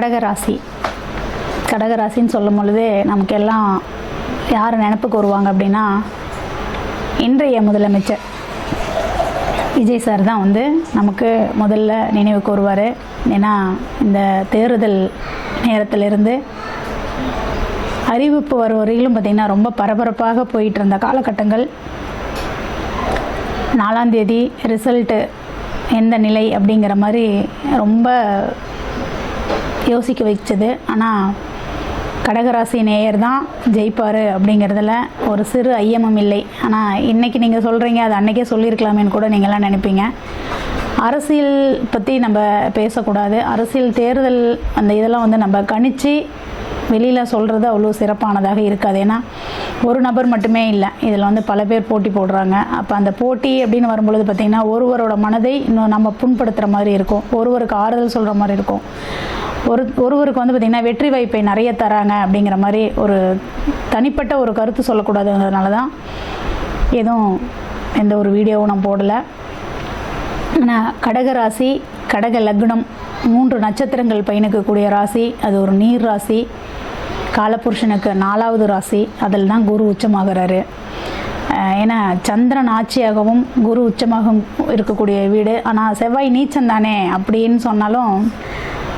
கடகராசி. கடகராசின்னு சொல்லும் பொழுது நமக்கெல்லாம் யார் நினப்புக்கு வருவாங்க அப்படின்னா, இன்றைய முதலமைச்சர் விஜய் சார் தான் நமக்கு முதல்ல நினைவுக்கு வருவார். ஏன்னா இந்த தேர்தல் நேரத்திலிருந்து அறிவிப்பு வரும் வரையிலும் பார்த்திங்கன்னா ரொம்ப பரபரப்பாக போயிட்டு இருந்த காலகட்டங்கள். 4ஆம் தேதி ரிசல்ட்டு எந்த நிலை அப்படிங்கிற மாதிரி ரொம்ப யோசிக்க வச்சது. ஆனால் கடகராசி நேயர் தான் ஜெயிப்பார் அப்படிங்கிறதுல ஒரு சிறு ஐயமும் இல்லை. ஆனால் இன்றைக்கி நீங்கள் சொல்கிறீங்க, அது அன்றைக்கே சொல்லியிருக்கலாமேன்னு கூட நீங்கள்லாம் நினைப்பீங்க. அரசியல் பற்றி நம்ம பேசக்கூடாது. அரசியல் தேர்தல் அந்த இதெல்லாம் நம்ம கணிச்சு வெளியில் சொல்கிறது அவ்வளோ சிறப்பானதாக இருக்காது. ஏன்னா ஒரு நபர் மட்டுமே இல்லை, இதில் பல பேர் போட்டி போடுறாங்க. அப்போ அந்த போட்டி அப்படின்னு வரும்பொழுது பார்த்திங்கன்னா ஒருவரோட மனதை இன்னும் நம்ம புண்படுத்துகிற மாதிரி இருக்கும், ஒருவருக்கு ஆறுதல் சொல்கிற மாதிரி இருக்கும், ஒருவருக்கு பார்த்திங்கன்னா வெற்றி வாய்ப்பை நிறைய தராங்க அப்படிங்கிற மாதிரி ஒரு தனிப்பட்ட ஒரு கருத்து சொல்லக்கூடாதுங்கிறதுனால தான் எதுவும் எந்த ஒரு வீடியோவும் நான் போடலை. ஆனால் கடகராசி, கடக லக்னம், 3 நட்சத்திரங்கள் பயணிக்கக்கூடிய ராசி. அது ஒரு நீர் ராசி. காலபுருஷனுக்கு 4வது ராசி. அதில் தான் குரு உச்சமாகிறாரு. ஏன்னா சந்திரன் ஆட்சியாகவும் குரு உச்சமாகவும் இருக்கக்கூடிய வீடு. ஆனால் செவ்வாய் நீச்சம் தானே அப்படின்னு சொன்னாலும்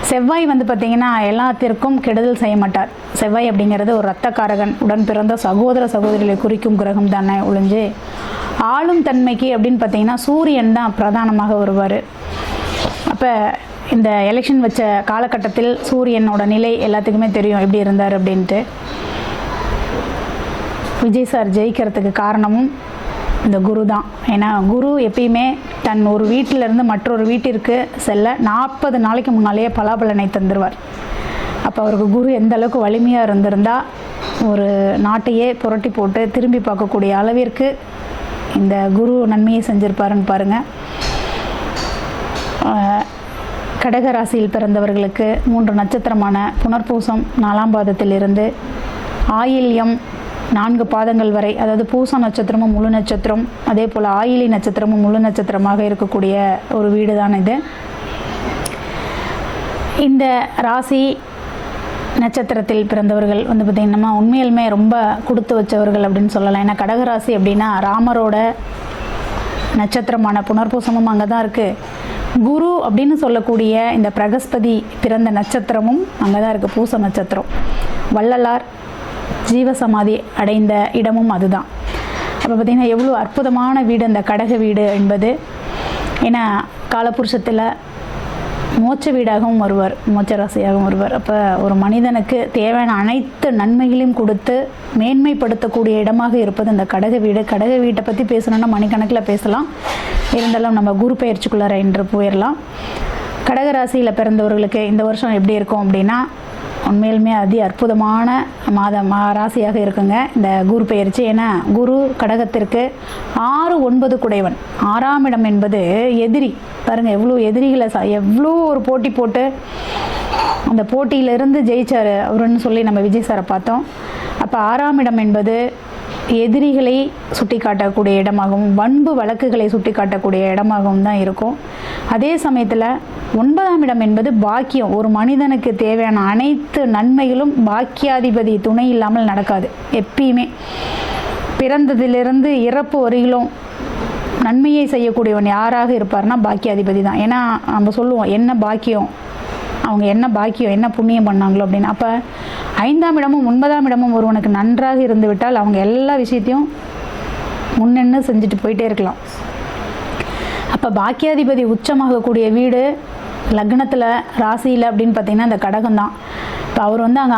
செவ்வாய் பார்த்திங்கன்னா எல்லாத்திற்கும் கெடுதல் செய்ய மாட்டார். செவ்வாய் அப்படிங்கிறது ஒரு இரத்தக்காரகன், உடன் பிறந்த சகோதர சகோதரிகளை குறிக்கும் கிரகம் தானே ஒழிஞ்சு ஆளும் தன்மைக்கு அப்படின்னு பார்த்திங்கன்னா சூரியன் தான் பிரதானமாக வருவார். அப்போ இந்த எலெக்ஷன் வச்ச காலகட்டத்தில் சூரியனோட நிலை எல்லாத்துக்குமே தெரியும் எப்படி இருந்தார் அப்படின்ட்டு. விஜய் சார் ஜெயிக்கிறதுக்கு காரணமும் இந்த குரு தான். ஏன்னா குரு எப்பயுமே தன் ஒரு வீட்டிலேருந்து மற்றொரு வீட்டிற்கு செல்ல 40 நாளைக்கு முன்னாலேயே பலாபலனை தந்துடுவார். அப்போ அவருக்கு குரு எந்த அளவுக்கு வலிமையாக இருந்திருந்தால் ஒரு நாட்டையே புரட்டி போட்டு திரும்பி பார்க்கக்கூடிய அளவிற்கு இந்த குரு நன்மையை செஞ்சுருப்பாருன்னு பாருங்கள். கடகராசியில் பிறந்தவர்களுக்கு 3 நட்சத்திரமான புனர்பூசம் 4ஆம் பாதத்திலிருந்து ஆயில்யம் 4 பாதங்கள் வரை, அதாவது பூச நட்சத்திரமும் முழு நட்சத்திரம், அதே போல் ஆயிலி நட்சத்திரமும் முழு நட்சத்திரமாக இருக்கக்கூடிய ஒரு வீடு தான் இது. இந்த ராசி நட்சத்திரத்தில் பிறந்தவர்கள் பார்த்திங்கன்னா உண்மையிலுமே ரொம்ப கொடுத்து வச்சவர்கள் அப்படின்னு சொல்லலாம். ஏன்னா கடகராசி அப்படின்னா ராமரோட நட்சத்திரமான புனர்பூசமும் அங்கே தான் இருக்குது. குரு அப்படின்னு சொல்லக்கூடிய இந்த பிரகஸ்பதி பிறந்த நட்சத்திரமும் அங்கே தான் இருக்குது, பூச நட்சத்திரம். வள்ளலார் ஜீவசமாதி அடைந்த இடமும் அதுதான். அப்போ பார்த்திங்கன்னா எவ்வளோ அற்புதமான வீடு அந்த கடக வீடு என்பது. ஏன்னா காலபுருஷத்தில் மோட்ச வீடாகவும் வருவார், மோட்ச ராசியாகவும் வருவார். அப்போ ஒரு மனிதனுக்கு தேவையான அனைத்து நன்மைகளையும் கொடுத்து மேன்மைப்படுத்தக்கூடிய இடமாக இருப்பது இந்த கடக வீடு. கடக வீட்டை பற்றி பேசணுன்னா மணிக்கணக்கில் பேசலாம். இருந்தாலும் நம்ம குரு பயிற்சிக்குள்ளார என்று போயிடலாம். கடகராசியில் பிறந்தவர்களுக்கு இந்த வருஷம் எப்படி இருக்கும் அப்படின்னா உண்மையிலுமே அதி அற்புதமான ராசியாக இருக்குங்க இந்த குரு பயிற்சி. ஏன்னா குரு கடகத்திற்கு 6, 9 குடைவன். 6ஆம் இடம் என்பது எதிரி. பாருங்கள் எவ்வளோ எதிரிகளை எவ்வளோ ஒரு போட்டி போட்டு அந்த போட்டியிலிருந்து ஜெயிச்சார் அவருன்னு சொல்லி நம்ம விஜய் சாரை பார்த்தோம். அப்போ 6ஆம் இடம் என்பது எதிரிகளை சுட்டி காட்டக்கூடிய இடமாகவும் வன்பு வழக்குகளை சுட்டி காட்டக்கூடிய இடமாகவும் தான் இருக்கும். அதே சமயத்தில் 9ஆம் இடம் என்பது பாக்கியம். ஒரு மனிதனுக்கு தேவையான அனைத்து நன்மைகளும் பாக்கியாதிபதி துணை இல்லாமல் நடக்காது. எப்பயுமே பிறந்ததிலிருந்து இறப்பு வரையிலும் நன்மையை செய்யக்கூடியவன் யாராக இருப்பார்னா பாக்கியாதிபதி தான். ஏன்னா நம்ம சொல்லுவோம் என்ன பாக்கியம், அவங்க என்ன பாக்கியம் என்ன புண்ணியம் பண்ணாங்களோ அப்படின்னு. அப்போ 5ஆம் இடமும் 9ஆம் இடமும் ஒருவனுக்கு நன்றாக இருந்து விட்டால் அவங்க எல்லா விஷயத்தையும் முன்னென்னு செஞ்சுட்டு போயிட்டே இருக்கலாம். அப்போ பாக்கியாதிபதி உச்சமாகக்கூடிய வீடு லக்னத்தில் ராசியில் அப்படின்னு பார்த்திங்கன்னா இந்த கடகம் தான். இப்போ அவர் அங்கே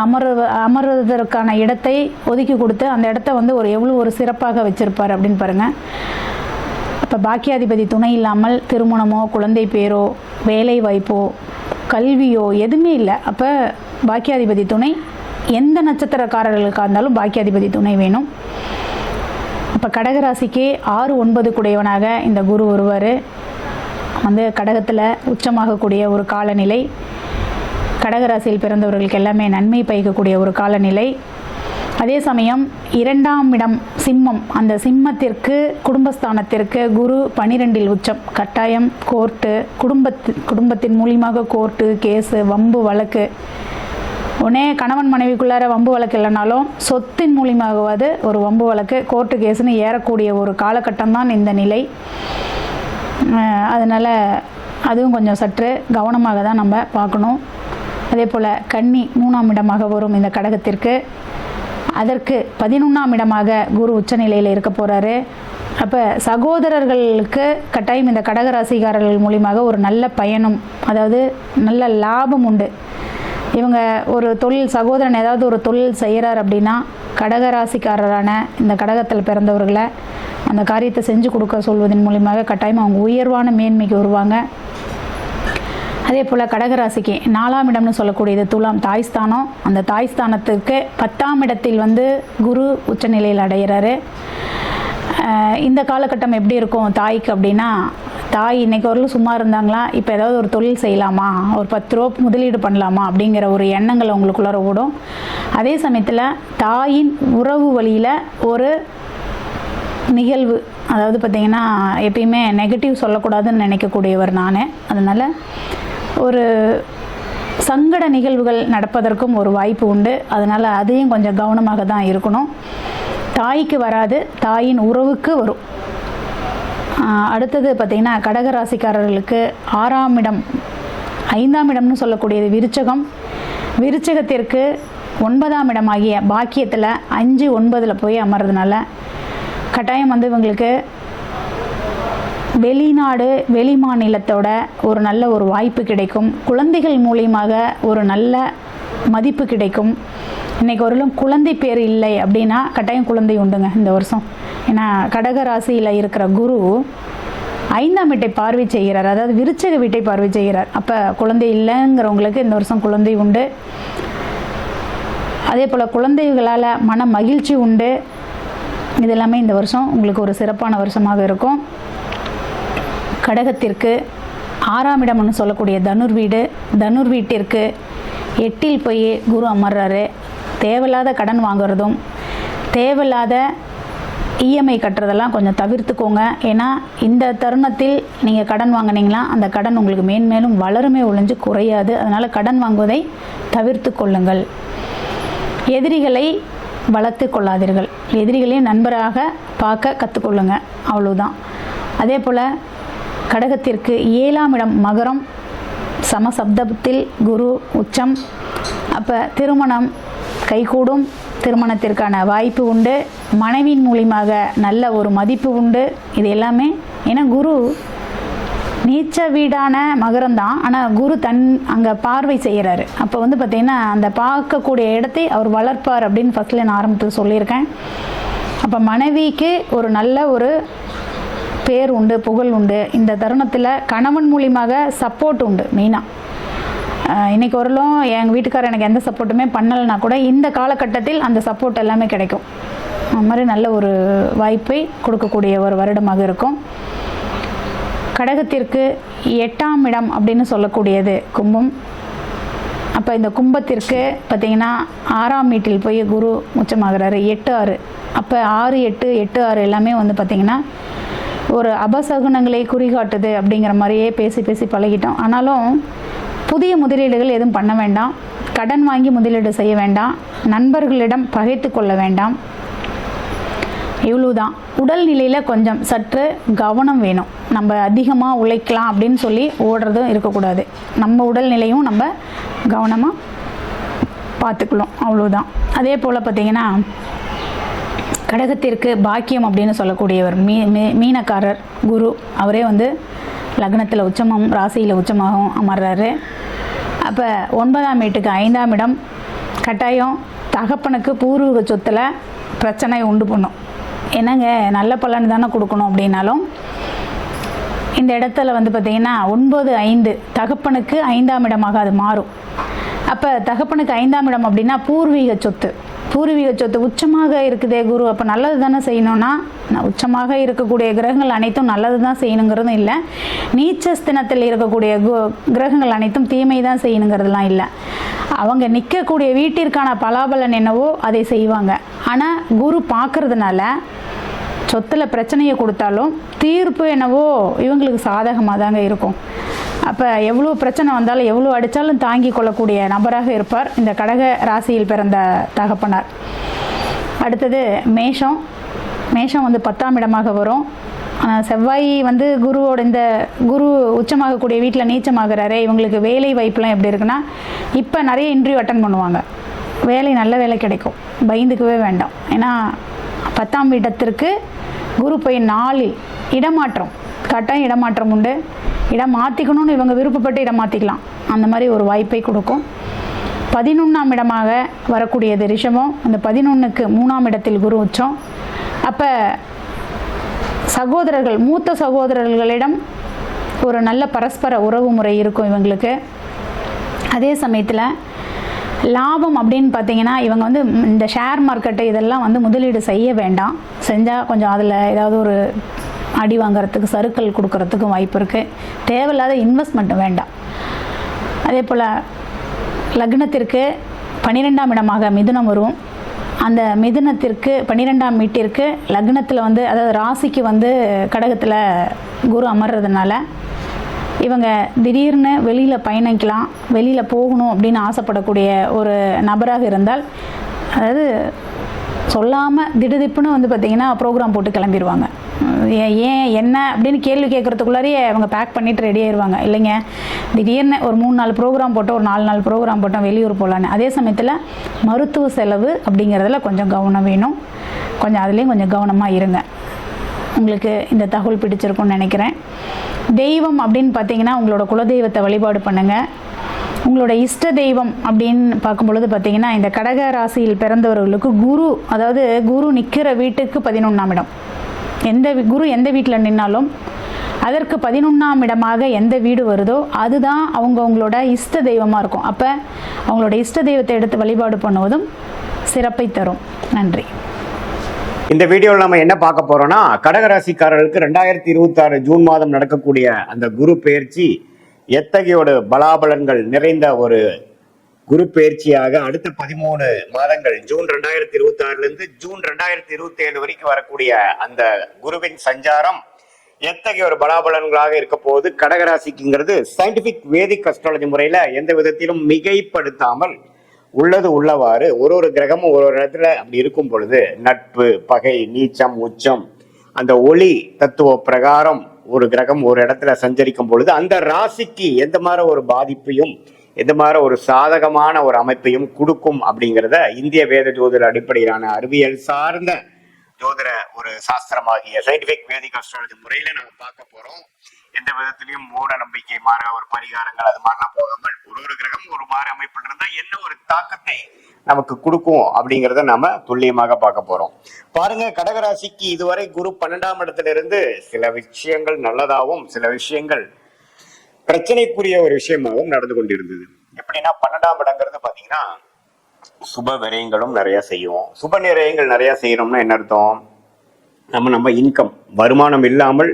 அமர்வதற்கான இடத்தை ஒதுக்கி கொடுத்து அந்த இடத்த ஒரு எவ்வளோ ஒரு சிறப்பாக வச்சுருப்பார் அப்படின்னு பாருங்கள். அப்போ பாக்கியாதிபதி துணை இல்லாமல் திருமணமோ குழந்தை பேரோ வேலை வாய்ப்போ கல்வியோ எதுவுமே இல்லை. அப்போ பாக்கியாதிபதி துணை எந்த நட்சத்திரக்காரர்களுக்காக இருந்தாலும் பாக்கியாதிபதி துணை வேணும். அப்போ கடகராசிக்கு 6, 9 குடையவனாக இந்த குரு வருவார். கடகத்தில் உச்சமாகக்கூடிய ஒரு காலநிலை. கடகராசியில் பிறந்தவர்களுக்கு எல்லாமே நன்மை பயக்கக்கூடிய ஒரு காலநிலை. அதே சமயம் 2ஆம் இடம் சிம்மம், அந்த சிம்மத்திற்கு குடும்பஸ்தானத்திற்கு குரு 12இல் உச்சம். கட்டாயம் கோர்ட்டு, குடும்பத்தின் மூலியமாக கோர்ட்டு கேஸு, வம்பு வழக்கு, உடனே கணவன் மனைவிக்குள்ளார வம்பு வழக்கு இல்லைனாலும் சொத்தின் மூலியமாகவாது ஒரு வம்பு வழக்கு, கோர்ட்டு கேஸுன்னு ஏறக்கூடிய ஒரு காலகட்டம் தான் இந்த நிலை. அதனால் அதுவும் கொஞ்சம் சற்று கவனமாக தான் நம்ம பார்க்கணும். அதே போல் கன்னி 3ஆம் இடமாக வரும் இந்த கடகத்திற்கு. அதற்கு 11ஆம் இடமாக குரு உச்சநிலையில் இருக்க போகிறாரு. அப்போ சகோதரர்களுக்கு கட்டாயம் இந்த கடகராசிக்காரர்கள் மூலியமாக ஒரு நல்ல பயணம், அதாவது நல்ல லாபம் உண்டு. இவங்க ஒரு தொழில், சகோதரன் ஏதாவது ஒரு தொழில் செய்கிறார் அப்படின்னா கடகராசிக்காரரான இந்த கடகத்தில் பிறந்தவர்களை அந்த காரியத்தை செஞ்சு கொடுக்க சொல்வதன் மூலியமாக கட்டாயம் அவங்க உயர்வான மேன்மைக்கு வருவாங்க. அதே போல் கடகராசிக்கு 4ஆம் இடம்னு சொல்லக்கூடியது துலாம், தாய்ஸ்தானம். அந்த தாய்ஸ்தானத்துக்கு 10ஆம் இடத்தில் குரு உச்சநிலையில் அடைகிறாரு. இந்த காலகட்டம் எப்படி இருக்கும் தாய்க்கு அப்படின்னா, தாய் இன்றைக்கி வரலும் சும்மா இருந்தாங்களா, இப்போ ஏதாவது ஒரு தொழில் செய்யலாமா, ஒரு 10 ரூபா முதலீடு பண்ணலாமா அப்படிங்கிற ஒரு எண்ணங்கள் அவங்களுக்குள்ளார ஓடும். அதே சமயத்தில் தாயின் உறவு வழியில் ஒரு நிகழ்வு, அதாவது பார்த்திங்கன்னா எப்பயுமே நெகட்டிவ் சொல்லக்கூடாதுன்னு நினைக்கக்கூடியவர் நான். அதனால் ஒரு சங்கட நிகழ்வுகள் நடப்பதற்கும் ஒரு வாய்ப்பு உண்டு. அதனால் அதையும் கொஞ்சம் கவனமாக தான் இருக்கணும். தாய்க்கு வராது, தாயின் உறவுக்கு வரும். அடுத்தது பார்த்திங்கன்னா கடகராசிக்காரர்களுக்கு 6ஆம் இடம், 5ஆம் இடம்னு சொல்லக்கூடியது விருச்சகம். விருச்சகத்திற்கு 9ஆம் இடமாகிய பாக்கியத்தில் 5, 9 போய் அமர்றதுனால கட்டாயம் இவங்களுக்கு வெளிநாடு வெளி மாநிலத்தோட ஒரு நல்ல ஒரு வாய்ப்பு கிடைக்கும். குழந்தைகள் மூலியமாக ஒரு நல்ல மதிப்பு கிடைக்கும். இன்றைக்கி வரலும் குழந்தை பேர் இல்லை அப்படின்னா கட்டாயம் குழந்தை உண்டுங்க இந்த வருஷம். ஏன்னா கடக ராசியில் இருக்கிற குரு 5ஆம் வீட்டை பார்வை செய்கிறார், அதாவது விருச்சக வீட்டை பார்வை செய்கிறார். அப்போ குழந்தை இல்லைங்கிறவங்களுக்கு இந்த வருஷம் குழந்தை உண்டு. அதே போல் குழந்தைகளால் மன மகிழ்ச்சி உண்டு. இது எல்லாமே இந்த வருஷம் உங்களுக்கு ஒரு சிறப்பான வருஷமாக இருக்கும். கடகத்திற்கு 6ஆம் இடம்னு சொல்லக்கூடிய தனுர் வீடு, தனுர் வீட்டிற்கு 8இல் போய் குரு அமர்றாரு. தேவையில்லாத கடன் வாங்குறதும் தேவையில்லாத இஎம்ஐ கட்டுறதெல்லாம் கொஞ்சம் தவிர்த்துக்கோங்க. ஏன்னா இந்த தருணத்தில் நீங்கள் கடன் வாங்கினீங்களா அந்த கடன் உங்களுக்கு மேன்மேலும் வளருமே ஒழிஞ்சு குறையாது. அதனால் கடன் வாங்குவதை தவிர்த்து கொள்ளுங்கள். எதிரிகளை வளர்த்து கொள்ளாதீர்கள், எதிரிகளையும் நண்பராக பார்க்க கற்றுக்கொள்ளுங்க, அவ்வளோதான். அதே போல் கடகத்திற்கு 7ஆம் இடம் மகரம், சமசப்தத்தில் குரு உச்சம். அப்போ திருமணம் கைகூடும், திருமணத்திற்கான வாய்ப்பு உண்டு, மனைவியின் மூலியமாக நல்ல ஒரு மதிப்பு உண்டு. இது எல்லாமே ஏன்னா குரு நீச்ச வீடான மகரம் தான், ஆனால் குரு அங்கே பார்வை செய்கிறாரு. அப்போ பார்த்திங்கன்னா அந்த பார்க்கக்கூடிய இடத்தை அவர் வளர்ப்பார் அப்படின்னு ஃபஸ்ட்டில் நான் ஆரம்பத்தில் சொல்லியிருக்கேன். அப்போ மனைவிக்கு ஒரு நல்ல ஒரு பேர் உண்டு, புகழ் உண்டு. இந்த தருணத்தில் கணவன் மூலியமாக சப்போர்ட் உண்டு. மெயினாக இன்றைக்கி வரலும் எங்கள் வீட்டுக்காரர் எனக்கு எந்த சப்போர்ட்டுமே பண்ணலைன்னா கூட இந்த காலகட்டத்தில் அந்த சப்போர்ட் எல்லாமே கிடைக்கும். அது மாதிரி நல்ல ஒரு வாய்ப்பை கொடுக்கக்கூடிய ஒரு வருடமாக இருக்கும். கடகத்திற்கு 8ஆம் இடம் அப்படின்னு சொல்லக்கூடியது கும்பம். அப்போ இந்த கும்பத்திற்கு பார்த்திங்கன்னா 6ஆம் வீட்டில் போய் குரு உச்சமாகிறாரு, 8, 6. அப்போ 6, 8, 8, 6 எல்லாமே பார்த்திங்கன்னா ஒரு அபசகுனங்களை குறிகாட்டுது அப்படிங்கிற மாதிரியே பேசி பேசி பழகிட்டோம். ஆனாலும் புதிய முதலீடுகள் எதுவும் பண்ண வேண்டாம், கடன் வாங்கி முதலீடு செய்ய வேண்டாம், நண்பர்களிடம் பகைத்து கொள்ள வேண்டாம், இவ்வளோதான். உடல்நிலையில் கொஞ்சம் சற்று கவனம் வேணும். நம்ம அதிகமாக உழைக்கலாம் அப்படின்னு சொல்லி ஓடுறதும் இருக்கக்கூடாது. நம்ம உடல்நிலையும் நம்ம கவனமாக பார்த்துக்கலாம், அவ்வளோதான். அதே போல் பார்த்திங்கன்னா கடகத்திற்கு பாக்கியம் அப்படின்னு சொல்லக்கூடியவர் மீனக்காரர் குரு, அவரே லக்னத்தில் உச்சமாகவும் ராசியில் உச்சமாகவும் அமர்றாரு. அப்போ 9ஆம் வீட்டுக்கு 5ஆம் இடம் கட்டாயம் தகப்பனுக்கு பூர்வீக சொத்தில் பிரச்சனை உண்டு பண்ணும். என்னங்க நல்ல பலன் தானே கொடுக்கணும் அப்படின்னாலும் இந்த இடத்துல பார்த்திங்கன்னா 9, 5 தகப்பனுக்கு 5ஆம் இடமாக அது மாறும். அப்போ தகப்பனுக்கு 5ஆம் இடம் அப்படின்னா பூர்வீக சொத்து, பூர்வீக சொத்து உச்சமாக இருக்குதே குரு, அப்போ நல்லது தானே செய்யணும்னா, உச்சமாக இருக்கக்கூடிய கிரகங்கள் அனைத்தும் நல்லது தான் செய்யணுங்கிறதும் இல்லை, நீச்சஸ்தினத்தில் இருக்கக்கூடிய கிரகங்கள் அனைத்தும் தீமை தான் செய்யணுங்கிறதுலாம் இல்லை. அவங்க நிற்கக்கூடிய வீட்டிற்கான பலாபலன் என்னவோ அதை செய்வாங்க. ஆனால் குரு பார்க்கறதுனால சொத்தில் பிரச்சனையை கொடுத்தாலும் தீர்ப்பு என்னவோ இவங்களுக்கு சாதகமாக தாங்க இருக்கும். அப்போ எவ்வளோ பிரச்சனை வந்தாலும் எவ்வளோ அடித்தாலும் தாங்கி கொள்ளக்கூடிய நபராக இருப்பார் இந்த கடக ராசியில் பிறந்த தகப்பனார். அடுத்தது மேஷம். மேஷம் 10ஆம் இடமாக வரும். செவ்வாய் குருவோட இந்த குரு உச்சமாகக்கூடிய வீட்டில் நீச்சமாகிறாரு. இவங்களுக்கு வேலை வாய்ப்புலாம் எப்படி இருக்குன்னா, இப்போ நிறைய இன்டர்வியூ அட்டன் பண்ணுவாங்க, வேலை நல்ல வேலை கிடைக்கும், பயந்துக்கவே வேண்டாம். ஏன்னா 10ஆம் இடத்திற்கு குரு போய் 4 இடமாற்றம், கட்டாயம் இடமாற்றம் உண்டு. இடம் மாற்றிக்கணும்னு இவங்க விருப்பப்பட்டு இடம் மாற்றிக்கலாம், அந்த மாதிரி ஒரு வாய்ப்பை கொடுக்கும். 11ஆம் இடமாக வரக்கூடியது ரிஷபம். அந்த 11க்கு 3ஆம் இடத்தில் குரு உச்சம். அப்போ சகோதரர்கள், மூத்த சகோதரர்களிடம் ஒரு நல்ல பரஸ்பர உறவு முறை இருக்கும் இவங்களுக்கு. அதே சமயத்தில் லாபம் அப்படின்னு பார்த்தீங்கன்னா, இவங்க இந்த ஷேர் மார்க்கெட்டு இதெல்லாம் முதலீடு செய்ய வேண்டாம். செஞ்சால் கொஞ்சம் அதில் ஏதாவது ஒரு அடி வாங்கிறதுக்கு, சறுக்கல் கொடுக்கறதுக்கும் வாய்ப்பு இருக்குது. தேவையில்லாத இன்வெஸ்ட்மெண்ட் வேண்டாம். அதே போல் லக்னத்திற்கு 12ஆம் இடமாக மிதுனம் வரும். அந்த மிதுனத்திற்கு 12ஆம் வீட்டிற்கு லக்னத்தில் அதாவது ராசிக்கு கடகத்தில் குரு அமர்றதுனால இவங்க திடீர்னு வெளியில் பயணிக்கலாம், வெளியில் போகணும் அப்படின்னு ஆசைப்படக்கூடிய ஒரு நபராக இருந்தால், அதாவது சொல்லாமல் திடுதிப்புன்னு பார்த்திங்கன்னா ப்ரோக்ராம் போட்டு கிளம்பிடுவாங்க. ஏன் என்ன அப்படின்னு கேள்வி கேட்குறதுக்குள்ளாரியே அவங்க பேக் பண்ணிவிட்டு ரெடி ஆயிடுவாங்க. இல்லைங்க, திடீர்னு ஒரு 3-4 ப்ரோக்ராம் போட்டோம், ஒரு 4 ப்ரோக்ராம் போட்டோம், வெளியூர் போகலான்னு. அதே சமயத்தில் மருத்துவ செலவு அப்படிங்கிறதுல கொஞ்சம் கவனம் வேணும். கொஞ்சம் அதுலேயும் கொஞ்சம் கவனமாக இருங்க. உங்களுக்கு இந்த தகவல் பிடிச்சிருக்கும்னு நினைக்கிறேன். தெய்வம் அப்படின்னு பார்த்தீங்கன்னா, உங்களோட குலதெய்வத்தை வழிபாடு பண்ணுங்கள். உங்களோட இஷ்ட தெய்வம் அப்படின்னு பார்க்கும்பொழுது பார்த்தீங்கன்னா, இந்த கடக ராசியில் பிறந்தவர்களுக்கு குரு, அதாவது குரு நிற்கிற வீட்டுக்கு 11ஆம் இடம், குரு எந்த வீட்டில் நின்னாலும் அதற்கு 11ஆம் இடமாக எந்த வீடு வருதோ அதுதான் அவங்களோட இஷ்ட தெய்வமாக இருக்கும். அப்போ அவங்களோட இஷ்ட தெய்வத்தை எடுத்து வழிபாடு பண்ணுவதும் சிறப்பை தரும். நன்றி. இந்த வீடியோவில் நம்ம என்ன பார்க்க போறோம்னா, கடகராசிக்காரர்களுக்கு 2026 ஜூன் மாதம் நடக்கக்கூடிய அந்த குரு பெயர்ச்சி எத்தகைய ஒரு பலாபலன்கள் நிறைந்த ஒரு குரு பெயர்ச்சியாக அடுத்த 13 மாதங்கள், ஜூன் 2026 இருந்து ஜூன் 2027 வரைக்கும் வரக்கூடிய அந்த குருவின் சஞ்சாரம் எத்தகைய ஒரு பலாபலன்களாக இருக்க போது கடகராசிக்குங்கிறது சயின்டிபிக் வேதிக் அஸ்ட்ராலஜி முறையில எந்த விதத்திலும் மிகைப்படுத்தாமல் உள்ளது உள்ளவாறு ஒரு கிரகமும் ஒரு இடத்துல அப்படி இருக்கும் பொழுது, நட்பு, பகை, நீச்சம், உச்சம், அந்த ஒளி தத்துவ பிரகாரம் ஒரு கிரகம் ஒரு இடத்துல சஞ்சரிக்கும் பொழுது அந்த ராசிக்கு எந்த மாதிரி ஒரு பாதிப்பையும் எந்த மாதிரி ஒரு சாதகமான ஒரு அமைப்பையும் கொடுக்கும் அப்படிங்கிறத இந்திய வேத ஜோதிட அடிப்படையிலான அறிவியல் சார்ந்த ஜோதிட ஒரு சாஸ்திரமாகிய சயின்டிபிக் வேதிக் அஸ்ட்ராலஜி முறையில நம்ம பார்க்க போறோம். எந்த விதத்திலையும் மூட நம்பிக்கை மாற ஒரு பரிகாரங்கள் அது மாதிரிலாம் போகாமல் ஒரு கிரகம் ஒரு மாதிரி அமைப்பில் இருந்தா என்ன ஒரு தாக்கத்தை நமக்கு கொடுக்கும் அப்படிங்கிறத நம்ம துல்லியமாக பார்க்க போறோம். பாருங்க, கடகராசிக்கு இதுவரை குரு 12ஆம் இடத்துல இருந்து சில விஷயங்கள் நல்லதாகவும் சில விஷயங்கள் பிரச்சனைக்குரிய ஒரு விஷயமாகவும் நடந்து கொண்டிருந்தது. எப்படின்னா, 12ஆம் இடங்கிறது பாத்தீங்கன்னா சுப விரயங்களும் நிறைய செய்யும். சுப விரயங்கள் நிறைய செய்யறோம்னா என்ன அர்த்தம்? நம்ம இன்கம் வருமானம் இல்லாமல்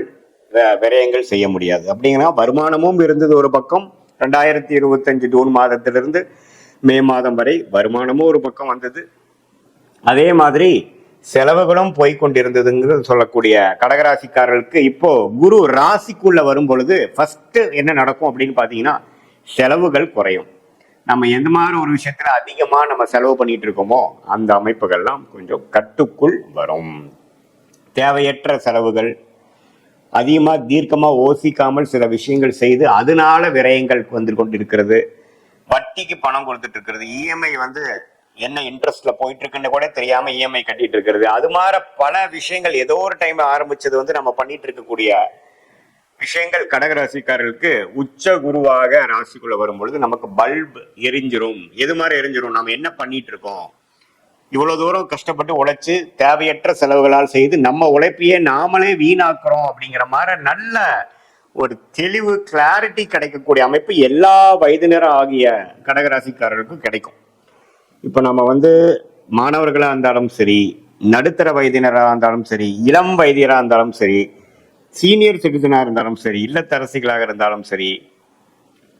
விரயங்கள் செய்ய முடியாது. அப்படிங்கன்னா வருமானமும் இருந்தது ஒரு பக்கம், 2025 ஜூன் மாதத்திலிருந்து மே மாதம் வரை வருமானமும் ஒரு பக்கம் வந்தது. அதே மாதிரி செலவுகளும் போய்கொண்டிருந்ததுங்கிறது சொல்லக்கூடிய கடகராசிக்காரர்களுக்கு இப்போ குரு ராசிக்குள்ள வரும் பொழுது ஃபர்ஸ்ட் என்ன நடக்கும் அப்படின்னு பாத்தீங்கன்னா, செலவுகள் குறையும். நம்ம எந்த மாதிரி ஒரு விஷயத்துல அதிகமா நம்ம செலவு பண்ணிட்டு இருக்கோமோ அந்த அமைப்புகள்லாம் கொஞ்சம் கட்டுக்குள் வரும். தேவையற்ற செலவுகள், அதிகமா தீர்க்கமா யோசிக்காமல் சில விஷயங்கள் செய்து அதனால விரயங்கள் வந்து கொண்டிருக்கிறது, வட்டிக்கு பணம் கொடுத்துட்டு இருக்கிறது, இஎம்ஐ என்ன இன்ட்ரெஸ்ட்ல போயிட்டு இருக்குன்னு கூட தெரியாம இஎம்ஐ கட்டிட்டு இருக்கிறது, அது மாதிரி பல விஷயங்கள் ஏதோ ஒரு டைம் ஆரம்பிச்சது நம்ம பண்ணிட்டு இருக்கக்கூடிய விஷயங்கள் கடகராசிக்காரர்களுக்கு உச்ச குருவாக ராசிக்குள்ள வரும் பொழுது நமக்கு பல்ப் எரிஞ்சிரும். எது மாதிரி எரிஞ்சிரும்? நம்ம என்ன பண்ணிட்டு இருக்கோம், இவ்வளவு தூரம் கஷ்டப்பட்டு உழைச்சு தேவையற்ற செலவுகளால் செய்து நம்ம உழைப்பையே நாமளே வீணாக்குறோம் அப்படிங்கிற மாதிரி நல்ல ஒரு தெளிவு கிளாரிட்டி கிடைக்கக்கூடிய அமைப்பு எல்லா வயதினர் ஆகிய கடகராசிக்காரர்களுக்கும் கிடைக்கும். இப்போ நம்ம மாணவர்களாக இருந்தாலும் சரி, நடுத்தர வயதினராக இருந்தாலும் சரி, இளம் வயதினராக இருந்தாலும் சரி, சீனியர் சிட்டிசனாக இருந்தாலும் சரி, இல்லத்தரசிகளாக இருந்தாலும் சரி,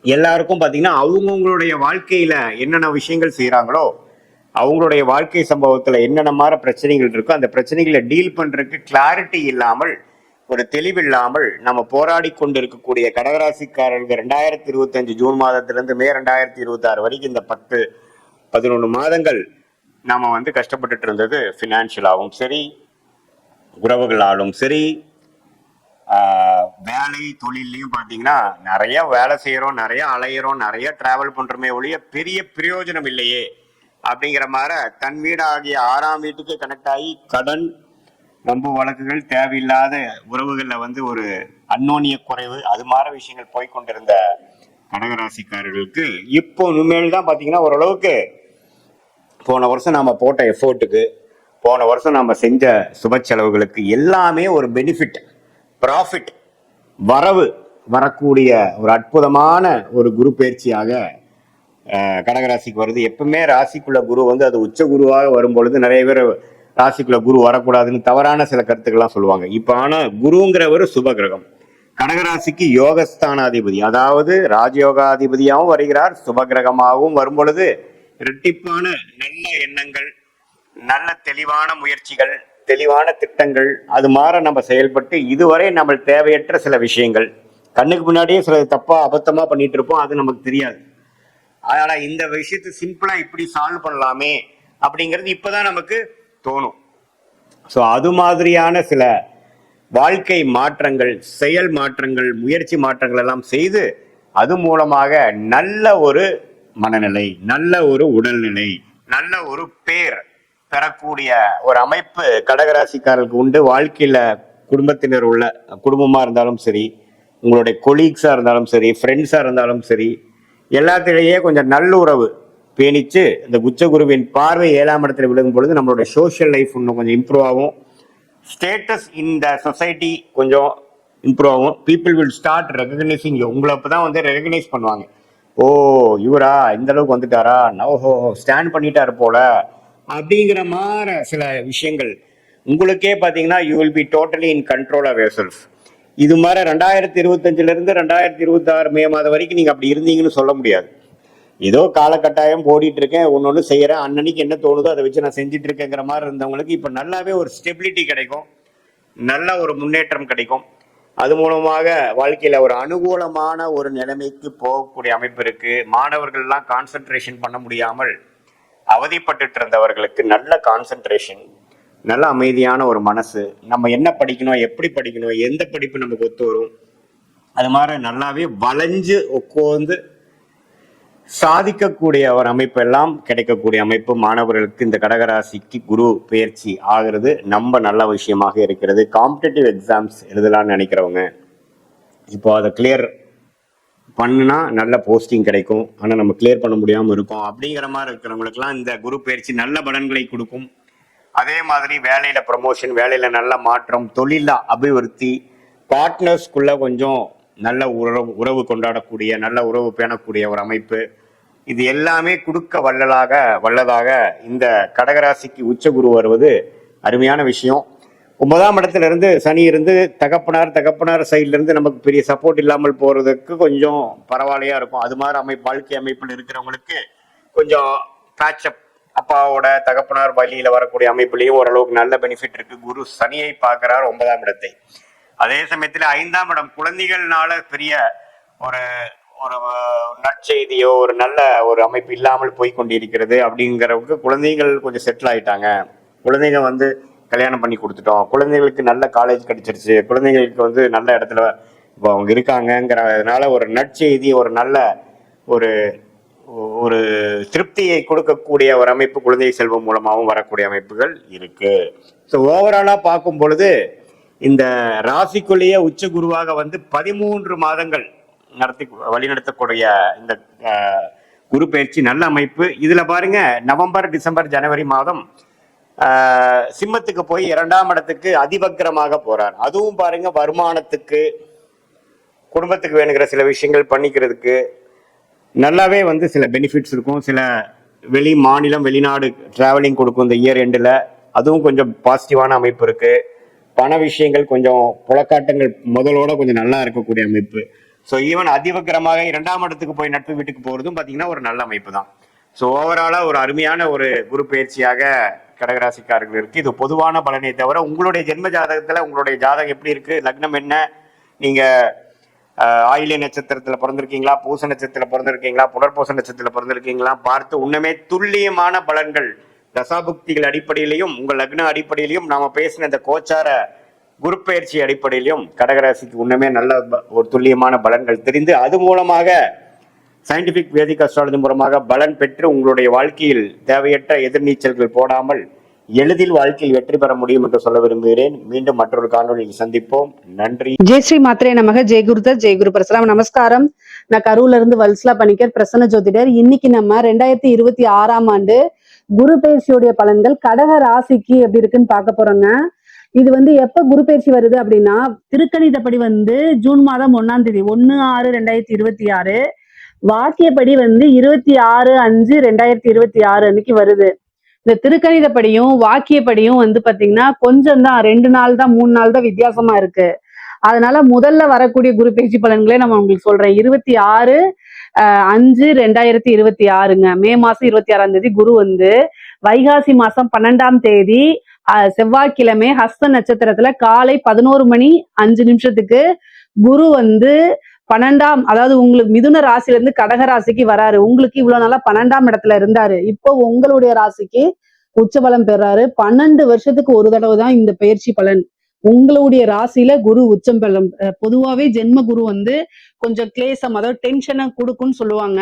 எல்லாருக்கும் பார்த்தீங்கன்னா அவங்கவுங்களுடைய வாழ்க்கையில என்னென்ன விஷயங்கள் செய்கிறாங்களோ, அவங்களுடைய வாழ்க்கை சம்பவத்தில் என்னென்ன மாதிரி பிரச்சனைகள் இருக்கோ அந்த பிரச்சனைகளை டீல் பண்ணுறதுக்கு கிளாரிட்டி இல்லாமல், ஒரு தெளிவில்லாமல் நம்ம போராடி கொண்டு இருக்கக்கூடிய கடகராசிக்காரர்கள் 2025 ஜூன் மாதத்திலிருந்து மே 2026 வரைக்கும் இந்த 10-11 மாதங்கள் நாம வந்து கஷ்டப்பட்டுட்டு இருந்தது. ஃபினான்ஷியலாகவும் சரி, உறவுகளாலும் சரி, வேலை தொழிலையும் பார்த்தீங்கன்னா நிறைய வேலை செய்யறோம், நிறைய அலையிறோம், நிறைய டிராவல் பண்றோமே ஒழிய பெரிய பிரயோஜனம் இல்லையே அப்படிங்கிற மாதிரி தன் வீடு ஆகிய 6ஆம் வீட்டுக்கு கனெக்ட் ஆகி கடன், வம்பு வழக்குகள், தேவையில்லாத உறவுகள்ல வந்து ஒரு அந்யோன்ய குறைவு, அது மாதிரி விஷயங்கள் போய்கொண்டிருந்த கடகராசிக்காரர்களுக்கு இப்போ இனிமேல் தான் பார்த்தீங்கன்னா ஓரளவுக்கு போன வருஷம் நாம போட்ட எஃபோர்ட்டுக்கு, போன வருஷம் நாம செஞ்ச சுப செலவுகளுக்கு எல்லாமே ஒரு பெனிஃபிட், ப்ராஃபிட், வரவு வரக்கூடிய ஒரு அற்புதமான ஒரு குரு பயிற்சியாக கடகராசிக்கு வருது. எப்பவுமே ராசிக்குள்ள குரு வந்து அது உச்ச குருவாக வரும்பொழுது நிறைய பேர் ராசிக்குள்ள குரு வரக்கூடாதுன்னு தவறான சில கருத்துக்கள்லாம் சொல்லுவாங்க. இப்போ ஆனா குருங்கிறவர் சுப கிரகம், கடகராசிக்கு யோகஸ்தானாதிபதி, அதாவது ராஜயோகாதிபதியாகவும் வருகிறார், சுப கிரகமாகவும் வரும் பொழுது இரட்டிப்பான நல்ல எண்ணங்கள், நல்ல தெளிவான முயற்சிகள், தெளிவான திட்டங்கள், அது மாதிரி நம்ம செயல்பட்டு இதுவரை நம்ம தேவையற்ற சில விஷயங்கள் கண்ணுக்கு முன்னாடியே சில தப்பா அபத்தமா பண்ணிட்டு இருப்போம், அது நமக்கு தெரியாது. அதனால இந்த விஷயத்தை சிம்பிளா இப்படி சால்வ் பண்ணலாமே அப்படிங்கிறது இப்பதான் நமக்கு தோணும். ஸோ அது மாதிரியான சில வாழ்க்கை மாற்றங்கள், செயல் மாற்றங்கள், முயற்சி மாற்றங்கள் எல்லாம் செய்து அது மூலமாக நல்ல ஒரு மனநிலை, நல்ல ஒரு உடல்நிலை, நல்ல ஒரு பேர் பெறக்கூடிய ஒரு அமைப்பு கடகராசிக்காரர்களுக்கு உண்டு. வாழ்க்கையில குடும்பத்தினர் உள்ள குடும்பமா இருந்தாலும் சரி, உங்களுடைய கொலீக்ஸா இருந்தாலும் சரி, ஃப்ரெண்ட்ஸா இருந்தாலும் சரி, எல்லாத்திலேயே கொஞ்சம் நல்லுறவு பேணிச்சு இந்த குச்சகுருவின் பார்வை 7ஆம் இடத்துல விழுகும் பொழுது நம்மளுடைய சோஷியல் லைஃப் இன்னும் கொஞ்சம் இம்ப்ரூவ் ஆகும், ஸ்டேட்டஸ் இந்த சொசைட்டி கொஞ்சம் இம்ப்ரூவ் ஆகும். People will start recognising you. உங்களை அப்போ தான் வந்து ரெகக்னைஸ் பண்ணுவாங்க. ஓ இவரா இந்த அளவுக்கு வந்துட்டாரா, ஓஹோ ஸ்டாண்ட் பண்ணிட்டாரு போல அப்படிங்கிற மாதிரி சில விஷயங்கள் உங்களுக்கே பார்த்தீங்கன்னா you will be totally in control of your self. இது மாதிரி 2025 2026 மே மாதம் வரைக்கும் நீங்கள் அப்படி இருந்தீங்கன்னு சொல்ல முடியாது. ஏதோ காலகட்டாயம் ஓடிட்டு இருக்கேன், ஒன்னொன்று செய்யறேன், அன்னன்னைக்கு என்ன தோணுதோ அதை வச்சு நான் செஞ்சுட்டு இருக்கேங்கிற மாதிரி இருந்தவங்களுக்கு இப்போ நல்லாவே ஒரு ஸ்டெபிலிட்டி கிடைக்கும், நல்ல ஒரு முன்னேற்றம் கிடைக்கும். அது மூலமாக வாழ்க்கையில ஒரு அனுகூலமான ஒரு நிலைமைக்கு போகக்கூடிய அமைப்பு இருக்கு. மாணவர்கள்லாம் கான்சென்ட்ரேஷன் பண்ண முடியாமல் அவதிப்பட்டு இருந்தவர்களுக்கு நல்ல கான்சென்ட்ரேஷன், நல்ல அமைதியான ஒரு மனசு, நம்ம என்ன படிக்கணும், எப்படி படிக்கணும், எந்த படிப்பு நமக்கு ஒத்து வரும், அது மாதிரி நல்லாவே வளைஞ்சு உட்கார்ந்து சாதிக்கக்கூடிய ஒரு அமைப்பு எல்லாம் கிடைக்கக்கூடிய அமைப்பு மாணவர்களுக்கு இந்த கடகராசிக்கு குரு பயிற்சி ஆகிறது நம்ம நல்ல விஷயமாக இருக்கிறது. காம்படிட்டிவ் எக்ஸாம்ஸ் எழுதலாம்னு நினைக்கிறவங்க இப்போ அதை கிளியர் பண்ணுனா நல்ல போஸ்டிங் கிடைக்கும், ஆனால் நம்ம கிளியர் பண்ண முடியாமல் இருக்கும் அப்படிங்கிற மாதிரி இருக்கிறவங்களுக்குலாம் இந்த குரு பயிற்சி நல்ல பலன்களை கொடுக்கும். அதே மாதிரி வேலையில ப்ரமோஷன், வேலையில நல்ல மாற்றம், தொழில அபிவிருத்தி, பார்ட்னர்ஸ்குள்ள கொஞ்சம் நல்ல உறவு கொண்டாடக்கூடிய, நல்ல உறவு பேணக்கூடிய ஒரு அமைப்பு, இது எல்லாமே கொடுக்க வல்லதாக இந்த கடகராசிக்கு உச்ச குரு வருவது அருமையான விஷயம். 9ஆம் இடத்துல இருந்து சனி இருந்து தகப்பனார் சைட்ல இருந்து நமக்கு பெரிய சப்போர்ட் இல்லாமல் போறதுக்கு கொஞ்சம் பரவாயில்லையா இருக்கும். அது மாதிரி வாழ்க்கை அமைப்பில் இருக்கிறவங்களுக்கு கொஞ்சம் பேட்சப், அப்பாவோட தகப்பனார் வழியில வரக்கூடிய அமைப்புலையும் ஓரளவுக்கு நல்ல பெனிஃபிட் இருக்கு. குரு சனியை பார்க்கிறார் 9ஆம் இடத்தை. அதே சமயத்துல 5ஆம் இடம் குழந்தைகள்னால பெரிய ஒரு ஒரு நற்செய்தியோ ஒரு நல்ல ஒரு அமைப்பு இல்லாமல் போய் கொண்டிருக்கிறது அப்படிங்கிறவங்க குழந்தைகள் கொஞ்சம் செட்டில் ஆயிட்டாங்க, குழந்தைங்க வந்து கல்யாணம் பண்ணி கொடுத்துட்டோம், குழந்தைகளுக்கு நல்ல காலேஜ் கிடைச்சிருச்சு, குழந்தைங்களுக்கு வந்து நல்ல இடத்துல இப்போ அவங்க இருக்காங்கிறதுனால ஒரு நற்செய்தி, ஒரு நல்ல ஒரு ஒரு திருப்தியை கொடுக்கக்கூடிய ஒரு அமைப்பு குழந்தை செல்வம் மூலமாகவும் வரக்கூடிய அமைப்புகள் இருக்கு. ஸோ ஓவராலா பார்க்கும் பொழுது இந்த ராசிக்குள்ளேயே உச்ச குருவாக வந்து 13 மாதங்கள் வழிநடத்தக்கூடிய இந்த குரு பயிற்சி நல்ல அமைப்பு. இதுல பாருங்க நவம்பர், டிசம்பர், ஜனவரி மாதம் சிம்மத்துக்கு போய் 2ஆம் இடத்துக்கு அதிபக்கிரமாக போறார். அதுவும் பாருங்க வருமானத்துக்கு, குடும்பத்துக்கு வேணுங்கிற சில விஷயங்கள் பண்ணிக்கிறதுக்கு நல்லாவே வந்து சில பெனிஃபிட்ஸ் இருக்கும், சில வெளி மாநிலம் வெளிநாடு டிராவலிங் கொடுக்கும் இந்த இயர் எண்டில். அதுவும் கொஞ்சம் பாசிட்டிவான அமைப்பு இருக்கு. பண விஷயங்கள் கொஞ்சம் புலக்காட்டங்கள் முதலோட கொஞ்சம் நல்லா இருக்கக்கூடிய அமைப்பு. ஸோ ஈவன் அதிவக்கரமாக 2ஆம் இடத்துக்கு போய் நட்பு வீட்டுக்கு போகிறதும் பார்த்தீங்கன்னா ஒரு நல்ல அமைப்பு தான். ஸோ ஓவராலாக ஒரு அருமையான ஒரு குரு பயிற்சியாக கடகராசிக்காரர்கள் இருக்கு. இது பொதுவான பலனை தவிர உங்களுடைய ஜென்ம ஜாதகத்தில் உங்களுடைய ஜாதகம் எப்படி இருக்கு, லக்னம் என்ன, நீங்க ஆயில்ய நட்சத்திரத்தில் பிறந்திருக்கீங்களா, பூச நட்சத்திரத்தில் பிறந்திருக்கீங்களா, புனர்பூச நட்சத்திரத்தில் பிறந்திருக்கீங்களா பார்த்து உண்மையுமே துல்லியமான பலன்கள் தசாபுக்திகள் அடிப்படையிலையும் உங்கள் லக்ன அடிப்படையிலையும் நாம பேசின இந்த கோச்சார குரு பயிற்சி அடிப்படையிலும் கடகராசிக்கு உண்மையுமே நல்ல ஒரு துல்லியமான பலன்கள் தெரிந்து அது மூலமாக சயின்டிபிக் வேதிக் அஸ்ட்ராலஜி மூலமாக பலன் பெற்று உங்களுடைய வாழ்க்கையில் தேவையற்ற எதிர்நீச்சல்கள் போடாமல் எளிதில் வாழ்க்கையில் வெற்றி பெற முடியும் என்று சொல்ல விரும்புகிறேன். மீண்டும் மற்றொரு காணொலியில் சந்திப்போம். நன்றி. ஜெய் ஸ்ரீ மாத்ரே நமக. ஜெய் குருதர், ஜெய் குரு பிரசலாம். நமஸ்காரம். நான் கரூர்ல இருந்து வல்சலா பணிக்கர், பிரசன்ன ஜோதிடர். இன்னைக்கு நம்ம 2026ஆம் ஆண்டு குரு பயிற்சியுடைய பலன்கள் கடக ராசிக்கு எப்படி இருக்குன்னு பார்க்க போறோங்க. இது எப்ப குரு பயிற்சி வருது அப்படின்னா, திருக்கணிதப்படி ஜூன் மாதம் 1ஆம் தேதி 1/6/2026, வாக்கியப்படி 26/5/2026 அன்னைக்கு வருது. இந்த திருக்கணிதப்படியும் வாக்கியப்படியும் பாத்தீங்கன்னா கொஞ்சம் தான், 2 நாள் தான் 3 நாள் தான் வித்தியாசமா இருக்கு. அதனால முதல்ல வரக்கூடிய குரு பயிற்சி பலன்களே நம்ம உங்களுக்கு சொல்றேன். 26/5/2026ங்க. மே மாசம் 26ஆம் தேதி குரு வைகாசி மாசம் 12ஆம் தேதி செவ்வாய்க்கிழமை ஹஸ்த நட்சத்திரத்துல காலை 11:05 குரு 12ஆம், அதாவது உங்களுக்கு மிதுன ராசில இருந்து கடக ராசிக்கு வராரு. உங்களுக்கு இவ்வளவு நாளா 12ஆம் இடத்துல இருந்தாரு. இப்போ உங்களுடைய ராசிக்கு உச்சபலம் பெறாரு. 12 வருஷத்துக்கு ஒரு தடவை தான் இந்த பயிற்சி பலன். உங்களுடைய ராசியில குரு உச்சம் பெறும். பொதுவாவே ஜென்ம குரு கொஞ்சம் கிளேசம், அதாவது டென்ஷனை கொடுக்கும்னு சொல்லுவாங்க.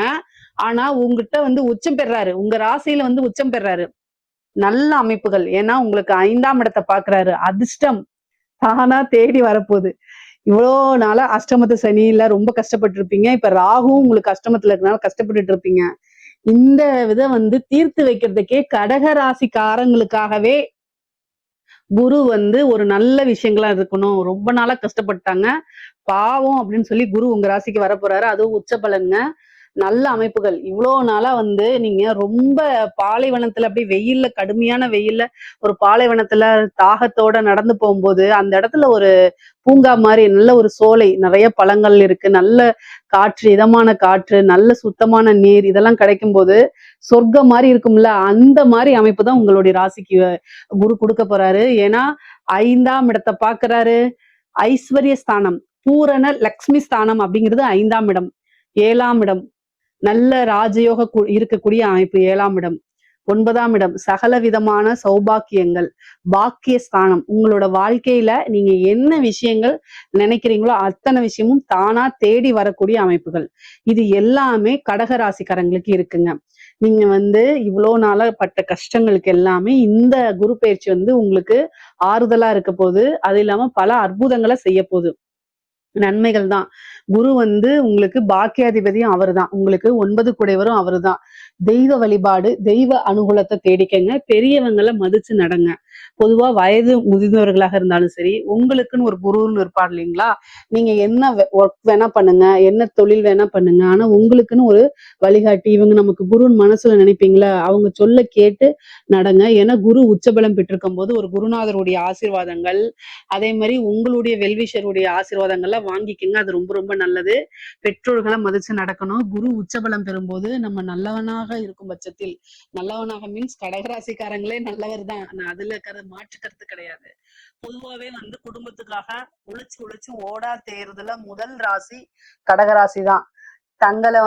ஆனா உங்ககிட்ட உச்சம் பெறாரு, உங்க ராசியில உச்சம் பெறாரு. நல்ல அமைப்புகள். ஏன்னா உங்களுக்கு 5ஆம் இடத்தை பாக்குறாரு. அதிர்ஷ்டம் தானா தேடி வரப்போகுது. இவ்வளோ நாளா அஷ்டமத்து சனியில ரொம்ப கஷ்டப்பட்டு இருப்பீங்க. இப்ப ராகுவும் உங்களுக்கு அஷ்டமத்துல இருக்கனால கஷ்டப்பட்டுட்டு இருப்பீங்க. இந்த தீர்த்து வைக்கிறதுக்கே கடக ராசிக்காரங்களுக்காகவே குரு ஒரு நல்ல விஷயங்களா இருக்கணும். ரொம்ப நாளா கஷ்டப்பட்டாங்க பாவம் அப்படின்னு சொல்லி குரு உங்க ராசிக்கு வர போறாரு. அதுவும் உச்ச பலனுங்க. நல்ல அமைப்புகள். இவ்வளோ நாளா நீங்க ரொம்ப பாலைவனத்துல அப்படியே வெயில்ல, கடுமையான வெயில்ல ஒரு பாலைவனத்துல தாகத்தோட நடந்து போகும்போது அந்த இடத்துல ஒரு பூங்கா மாதிரி நல்ல ஒரு சோலை, நிறைய பழங்கள் இருக்கு, நல்ல காற்று, இதமான காற்று, நல்ல சுத்தமான நீர், இதெல்லாம் கிடைக்கும் போது சொர்க்கம் மாதிரி இருக்கும்ல, அந்த மாதிரி அமைப்பு தான் உங்களுடைய ராசிக்கு குரு கொடுக்க போறாரு. ஏன்னா 5ஆம் இடத்தை பாக்குறாரு. ஐஸ்வர்ய ஸ்தானம், பூரண லக்ஷ்மி ஸ்தானம் அப்படிங்கிறது 5ஆம் இடம். 7ஆம் இடம் நல்ல ராஜயோக இருக்கக்கூடிய அமைப்பு. 7ஆம் இடம். 9ஆம் இடம் சகல விதமான சௌபாக்கியங்கள், பாக்கிய ஸ்தானம். உங்களோட வாழ்க்கையில நீங்க என்ன விஷயங்கள் நினைக்கிறீங்களோ அத்தனை விஷயமும் தானா தேடி வரக்கூடிய அமைப்புகள். இது எல்லாமே கடக ராசிக்காரங்களுக்கு இருக்குங்க. நீங்க இவ்வளோ நாளா பட்ட கஷ்டங்களுக்கு எல்லாமே இந்த குரு பயிற்சி உங்களுக்கு ஆறுதலா இருக்க போகுது. அது இல்லாம பல அற்புதங்களை செய்ய போகுது. நன்மைகள் தான். குரு உங்களுக்கு பாக்கியாதிபதியும் அவரு தான். உங்களுக்கு 9 குடைவரும் அவரு தான். தெய்வ வழிபாடு, தெய்வ அனுகூலத்தை தேடிக்கங்க. பெரியவங்களை மதிச்சு நடங்க. பொதுவா வயது முதிர்ந்தவர்களாக இருந்தாலும் சரி, உங்களுக்குன்னு ஒரு குருன்னு இருப்பார் இல்லைங்களா, நீங்க என்ன ஒர்க் வேணா பண்ணுங்க, என்ன தொழில் வேணா பண்ணுங்க, ஆனா உங்களுக்குன்னு ஒரு வழிகாட்டி, இவங்க நமக்கு குருன்னு மனசுல நினைப்பீங்களா, அவங்க சொல்ல கேட்டு நடங்க. ஏன்னா குரு உச்சபலம் பெற்றிருக்கும் போது ஒரு குருநாதருடைய ஆசீர்வாதங்கள், அதே மாதிரி உங்களுடைய வெல்விஷருடைய ஆசீர்வாதங்கள்லாம் வாங்கிக்கங்க. அது ரொம்ப ரொம்ப நல்லது. பெற்றோர்களை மதிச்சு நடக்கணும். குரு உச்சபலம் பெறும்போது நம்ம நல்லவனாக இருக்கும் பட்சத்தில், நல்லவனாக மீன்ஸ் கடகராசிக்காரங்களே நல்லவர் தான், அதுல மாற்று கருத்து கிடையாது. பொதுவாவே குடும்பத்துக்காக உழைச்சு ஓடா தேர்தல முதல் ராசி கடகராசி தான். தங்களை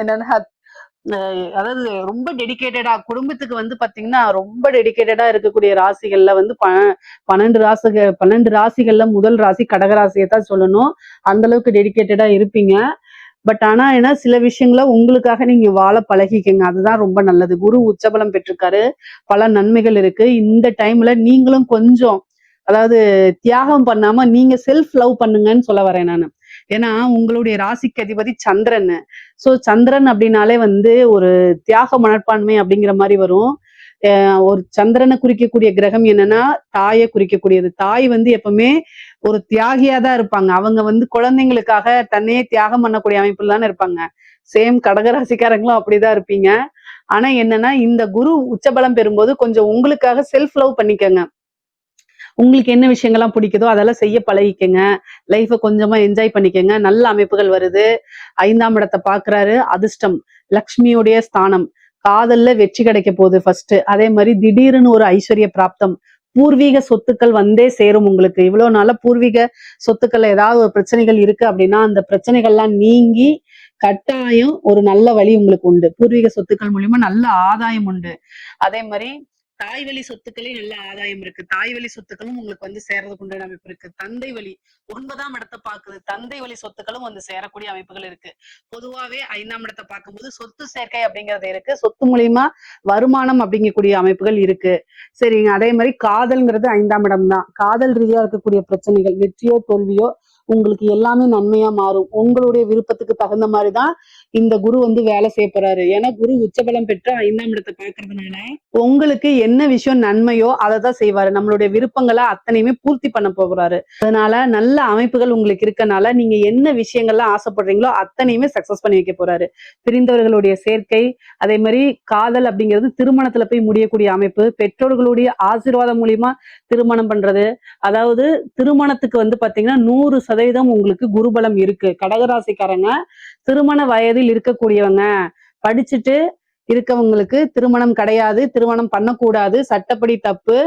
என்னன்னா அதாவது ரொம்ப டெடிகேட்டடா குடும்பத்துக்கு பாத்தீங்கன்னா ரொம்ப டெடிகேட்டடா இருக்கக்கூடிய ராசிகள்ல 12 ராசிகள்ல முதல் ராசி கடகராசியை தான் சொல்லணும். அந்த அளவுக்கு டெடிகேட்டடா இருப்பீங்க. பட் ஆனா என்ன, சில விஷயங்கள உங்களுக்காக நீங்க வாழ பழகிக்கங்க. அதுதான் ரொம்ப நல்லது. குரு உச்சபலம் பெற்றிருக்காரு. பல நன்மைகள் இருக்கு. இந்த டைம்ல நீங்களும் கொஞ்சம், அதாவது தியாகம் பண்ணாம நீங்க செல்ஃப் லவ் பண்ணுங்கன்னு சொல்ல வரேன் நானு. ஏன்னா உங்களுடைய ராசிக்கு அதிபதி சந்திரன். சோ சந்திரன் அப்படின்னாலே ஒரு தியாக மனப்பான்மை அப்படிங்கிற மாதிரி வரும். ஒரு சந்திரனை குறிக்கக்கூடிய கிரகம் என்னன்னா தாயை குறிக்கக்கூடியது. தாய் வந்து எப்பவுமே ஒரு தியாகியா தான் இருப்பாங்க. அவங்க வந்து குழந்தைங்களுக்காக தன்னையே தியாகம் பண்ணக்கூடிய அமைப்புல தானே இருப்பாங்க. சேம் கடகராசிக்காரங்களும் அப்படிதான் இருப்பீங்க. ஆனா என்னன்னா இந்த குரு உச்சபலம் பெறும்போது கொஞ்சம் உங்களுக்காக செல்ஃப் லவ் பண்ணிக்கங்க. உங்களுக்கு என்ன விஷயங்கள்லாம் பிடிக்குதோ அதெல்லாம் செய்ய பழகிக்கங்க. லைஃபை கொஞ்சமா என்ஜாய் பண்ணிக்கங்க. நல்ல அமைப்புகள் வருது. 5ஆம் இடத்தை பாக்குறாரு. அதிர்ஷ்டம், லக்ஷ்மியுடைய ஸ்தானம். காதல்ல வெற்றி கிடைக்க போகுது ஃபர்ஸ்ட். அதே மாதிரி திடீர்னு ஒரு ஐஸ்வர்ய பிராப்தம். பூர்வீக சொத்துக்கள் வந்தே சேரும் உங்களுக்கு. இவ்வளவு நாள பூர்வீக சொத்துக்கள்ல ஏதாவது ஒரு பிரச்சனைகள் இருக்கு அப்படின்னா அந்த பிரச்சனைகள்லாம் நீங்கி கட்டாயம் ஒரு நல்ல வழி உங்களுக்கு உண்டு. பூர்வீக சொத்துக்கள் மூலியமா நல்ல ஆதாயம் உண்டு. அதே மாதிரி தாய் வழி சொத்துக்களே நல்ல ஆதாயம் இருக்கு. தாய் வழி சொத்துக்களும் உங்களுக்கு வந்து சேர்றதுக்கு உண்டான அமைப்பு இருக்கு. தந்தை வழி 9ஆம் இடத்தை பாக்குது. தந்தை வழி சொத்துக்களும் வந்து சேரக்கூடிய அமைப்புகள் இருக்கு. பொதுவாவே 5ஆம் இடத்தை பார்க்கும்போது சொத்து சேர்க்கை அப்படிங்கிறது இருக்கு. சொத்து மூலியமா வருமானம் அப்படிங்கக்கூடிய அமைப்புகள் இருக்கு. சரிங்க. அதே மாதிரி காதல்ங்கிறது 5ஆம் இடம் தான். காதல் ரீதியா இருக்கக்கூடிய பிரச்சனைகள், வெற்றியோ தோல்வியோ உங்களுக்கு எல்லாமே நன்மையா மாறும். உங்களுடைய விருப்பத்துக்கு தகுந்த மாதிரிதான் இந்த குரு வந்து வேலை செய்ய போறாரு. ஏன்னா குரு உச்சபலம் பெற்று 5ஆம் இடத்தை பார்க்கறதுனால உங்களுக்கு என்ன விஷயம் நன்மையோ அதை தான் செய்வாரு. நம்மளுடைய விருப்பங்களை அத்தனையுமே பூர்த்தி பண்ண போகிறாரு. அதனால நல்ல அமைப்புகள் உங்களுக்கு இருக்கனால நீங்க என்ன விஷயங்கள்லாம் ஆசைப்படுறீங்களோ அத்தனையுமே சக்சஸ் பண்ணி வைக்க போறாரு. பிரிந்தவர்களுடைய சேர்க்கை, அதே மாதிரி காதல் அப்படிங்கிறது திருமணத்துல போய் முடியக்கூடிய அமைப்பு, பெற்றோர்களுடைய ஆசீர்வாதம் மூலியமா திருமணம் பண்றது. அதாவது திருமணத்துக்கு வந்து பாத்தீங்கன்னா 100% உங்களுக்கு குருபலம் இருக்கு. கடகராசிக்காரங்க திருமண வயதில் இருக்கக்கூடியவங்க, படிச்சுட்டு இருக்கவங்களுக்கு திருமணம் கிடையாது, திருமணம் பண்ணக்கூடாது, சட்டப்படி தப்பு.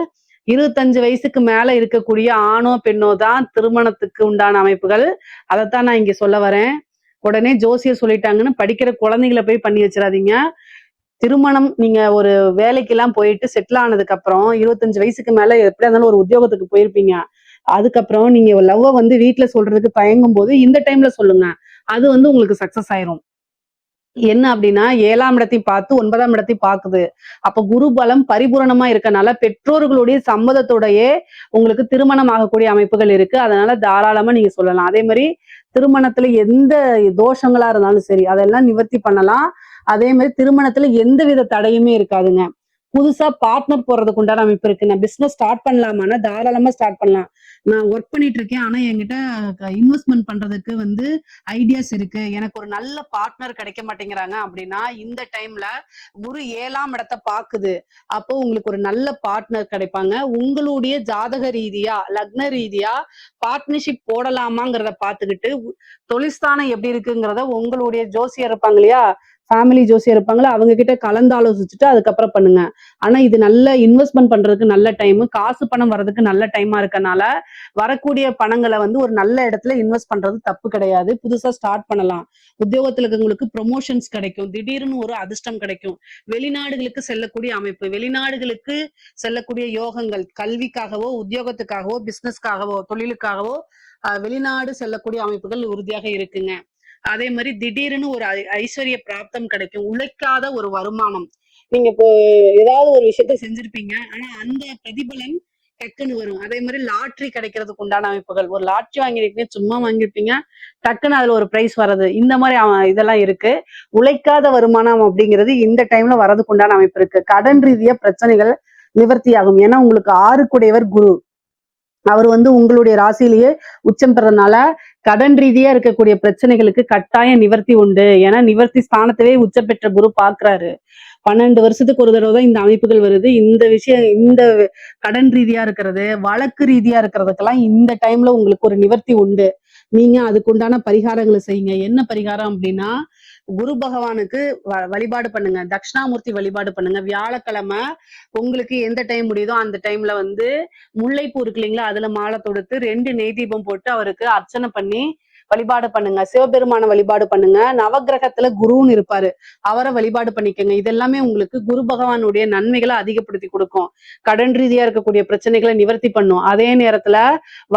25 வயசுக்கு மேல இருக்கக்கூடிய ஆணோ பெண்ணோ தான் திருமணத்துக்கு உண்டான அமைப்புகள். அதைத்தான் நான் இங்க சொல்ல வரேன். உடனே ஜோசியர் சொல்லிட்டாங்கன்னு படிக்கிற குழந்தைகளை போய் பண்ணி வச்சிடாதீங்க. திருமணம் நீங்க ஒரு வேலைக்கு எல்லாம் போயிட்டு செட்டில் ஆனதுக்கு அப்புறம் 25 வயசுக்கு மேல எப்படியா இருந்தாலும் ஒரு உத்தியோகத்துக்கு போயிருப்பீங்க. அதுக்கப்புறம் நீங்க லவ்வ வந்து வீட்டுல சொல்றதுக்கு தயங்கும் போது இந்த டைம்ல சொல்லுங்க. அது வந்து உங்களுக்கு சக்சஸ் ஆயிரும். என்ன அப்படின்னா 7ஆம் இடத்தையும் பார்த்து 9ஆம் இடத்தையும் பாக்குது. அப்ப குரு பலம் பரிபூரணமா இருக்கனால பெற்றோர்களுடைய சம்மதத்தோடயே உங்களுக்கு திருமணம் ஆகக்கூடிய அமைப்புகள் இருக்கு. அதனால தாராளமா நீங்க சொல்லலாம். அதே மாதிரி திருமணத்துல எந்த தோஷங்களா இருந்தாலும் சரி அதெல்லாம் நிவர்த்தி பண்ணலாம். அதே மாதிரி திருமணத்துல எந்த வித தடையுமே இருக்காதுங்க. புதுசா பார்ட்னர் போறதுக்கு உண்டான அமைப்பு இருக்கு. நான் பிசினஸ் ஸ்டார்ட் பண்ணலாமான்னா தாராளமா ஸ்டார்ட் பண்ணலாம். நான் ஒர்க் பண்ணிட்டு இருக்கேன். ஆனா என்கிட்ட இன்வெஸ்ட்மெண்ட் பண்றதுக்கு வந்து ஐடியாஸ் இருக்கு. எனக்கு ஒரு நல்ல பார்ட்னர் கிடைக்க மாட்டேங்கிறாங்க அப்படின்னா இந்த டைம்ல குரு 7ஆம் இடத்தை பாக்குது. அப்போ உங்களுக்கு ஒரு நல்ல பார்ட்னர் கிடைப்பாங்க. உங்களுடைய ஜாதக ரீதியா, லக்ன ரீதியா பார்ட்னர்ஷிப் போடலாமாங்கிறத பாத்துக்கிட்டு தொழில்ஸ்தானம் எப்படி இருக்குங்கிறத உங்களுடைய ஜோசியர் இருப்பாங்க இல்லையா, ஃபேமிலி ஜோசியர் இருப்பாங்களா, அவங்க கிட்ட கலந்து ஆலோசிச்சுட்டு அதுக்கப்புறம் பண்ணுங்க. ஆனா இது நல்ல இன்வெஸ்ட்மெண்ட் பண்றதுக்கு நல்ல டைம், காசு பணம் வர்றதுக்கு நல்ல டைமா இருக்கனால வரக்கூடிய பணங்களை வந்து ஒரு நல்ல இடத்துல இன்வெஸ்ட் பண்றது தப்பு கிடையாது. புதுசா ஸ்டார்ட் பண்ணலாம். உத்தியோகத்துல இருக்கவங்களுக்கு ப்ரொமோஷன்ஸ் கிடைக்கும். திடீர்னு ஒரு அதிர்ஷ்டம் கிடைக்கும். வெளிநாடுகளுக்கு செல்லக்கூடிய அமைப்பு, வெளிநாடுகளுக்கு செல்லக்கூடிய யோகங்கள், கல்விக்காகவோ உத்தியோகத்துக்காகவோ பிசினஸ்க்காகவோ தொழிலுக்காகவோ வெளிநாடு செல்லக்கூடிய அமைப்புகள் உறுதியாக இருக்குங்க. அதே மாதிரி திடீர்னு ஒரு ஐஸ்வர்ய பிராப்தம் கிடைக்கும். உழைக்காத ஒரு வருமானம். நீங்க இப்போ ஏதாவது ஒரு விஷயத்த செஞ்சிருப்பீங்க, ஆனா அந்த பிரதிபலன் டக்குன்னு வரும். அதே மாதிரி லாட்ரி கிடைக்கிறதுக்கு உண்டான அமைப்புகள். ஒரு லாட்ரி வாங்கிருக்கீங்க, சும்மா வாங்கிருப்பீங்க, டக்குன்னு அதுல ஒரு பிரைஸ் வர்றது, இந்த மாதிரி இதெல்லாம் இருக்கு. உழைக்காத வருமானம் அப்படிங்கிறது இந்த டைம்ல வர்றதுக்கு உண்டான அமைப்பு இருக்கு. கடன் ரீதியா பிரச்சனைகள் நிவர்த்தி ஆகும். ஏன்னா உங்களுக்கு 6 குரு, அவர் வந்து உங்களுடைய ராசியிலேயே உச்சம் பெறனால கடன் ரீதியா இருக்கக்கூடிய பிரச்சனைகளுக்கு கட்டாய நிவர்த்தி உண்டு. ஏன்னா நிவர்த்தி ஸ்தானத்தவே உச்சம் பெற்ற குரு பாக்குறாரு. 12 வருஷத்துக்கு ஒரு தடவை தான் இந்த அமைப்புகள் வருது. இந்த விஷயம், இந்த கடன் ரீதியா இருக்கிறது, வழக்கு ரீதியா இருக்கிறதுக்கெல்லாம் இந்த டைம்ல உங்களுக்கு ஒரு நிவர்த்தி உண்டு. நீங்க அதுக்குண்டான பரிகாரங்களை செய்யுங்க. என்ன பரிகாரம் அப்படின்னா, குரு பகவானுக்கு வழிபாடு பண்ணுங்க. தட்சிணாமூர்த்தி வழிபாடு பண்ணுங்க. வியாழக்கிழமை உங்களுக்கு எந்த டைம் முடியுதோ அந்த டைம்ல வந்து முல்லைப்பூ இருக்கு இல்லைங்களா, அதுல மாலை தொடுத்து 2 நெய் தீபம் போட்டு அவருக்கு அர்ச்சனை பண்ணி வழிபாடு பண்ணுங்க. சிவபெருமான வழிபாடு பண்ணுங்க. நவகிரகத்துல குருன்னு இருப்பாரு, அவரை வழிபாடு பண்ணிக்கங்க. இதெல்லாமே உங்களுக்கு குரு பகவானுடைய நன்மைகளை அதிகப்படுத்தி கொடுக்கும். கடன் ரீதியா இருக்கக்கூடிய பிரச்சனைகளை நிவர்த்தி பண்ணும். அதே நேரத்துல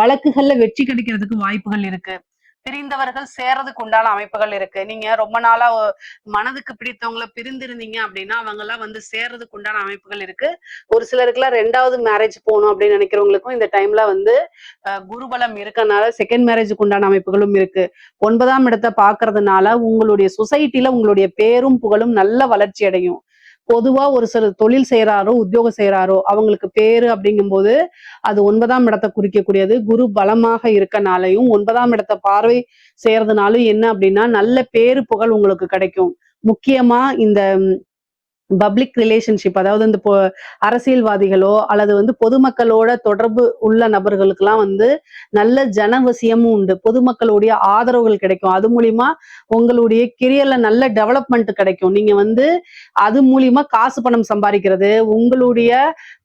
வழக்குகள்ல வெற்றி கிடைக்கிறதுக்கு வாய்ப்புகள் இருக்கு. பிரிந்தவர்கள் சேர்றதுக்கு உண்டான அமைப்புகள் இருக்கு. நீங்க ரொம்ப நாளா மனதுக்கு பிடித்தவங்கள பிரிந்திருந்தீங்க அப்படின்னா அவங்க எல்லாம் வந்து சேர்றதுக்கு உண்டான அமைப்புகள் இருக்கு. ஒரு சிலருக்கு எல்லாம் 2வது மேரேஜ் போகணும் அப்படின்னு நினைக்கிறவங்களுக்கும் இந்த டைம்ல வந்து குருபலம் இருக்கனால செகண்ட் மேரேஜுக்கு உண்டான அமைப்புகளும் இருக்கு. 9ஆம் இடத்தை பாக்குறதுனால உங்களுடைய சொசைட்டில உங்களுடைய பேரும் புகழும் நல்ல வளர்ச்சி அடையும். பொதுவா ஒரு சில தொழில் செய்யறாரோ உத்தியோகம் செய்யறாரோ அவங்களுக்கு பேரு அப்படிங்கும்போது அது 9ஆம் இடத்தை குறிக்கக்கூடியது. குரு பலமாக இருக்கனாலையும் 9ஆம் இடத்தை பார்வை செய்யறதுனாலும் என்ன அப்படின்னா நல்ல பேரு புகழ் உங்களுக்கு கிடைக்கும். முக்கியமா இந்த பப்ளிக் ரிலேஷன்ஷிப், அதாவது இந்த அரசியல்வாதிகளோ அல்லது பொதுமக்களோட தொடர்பு உள்ள நபர்களுக்கெல்லாம் நல்ல ஜனவசியமும் உண்டு. பொதுமக்களுடைய ஆதரவுகள் கிடைக்கும். அது மூலியமா உங்களுடைய கெரியர்ல நல்ல டெவலப்மெண்ட் கிடைக்கும். நீங்க அது மூலியமா காசு பணம் சம்பாதிக்கிறது, உங்களுடைய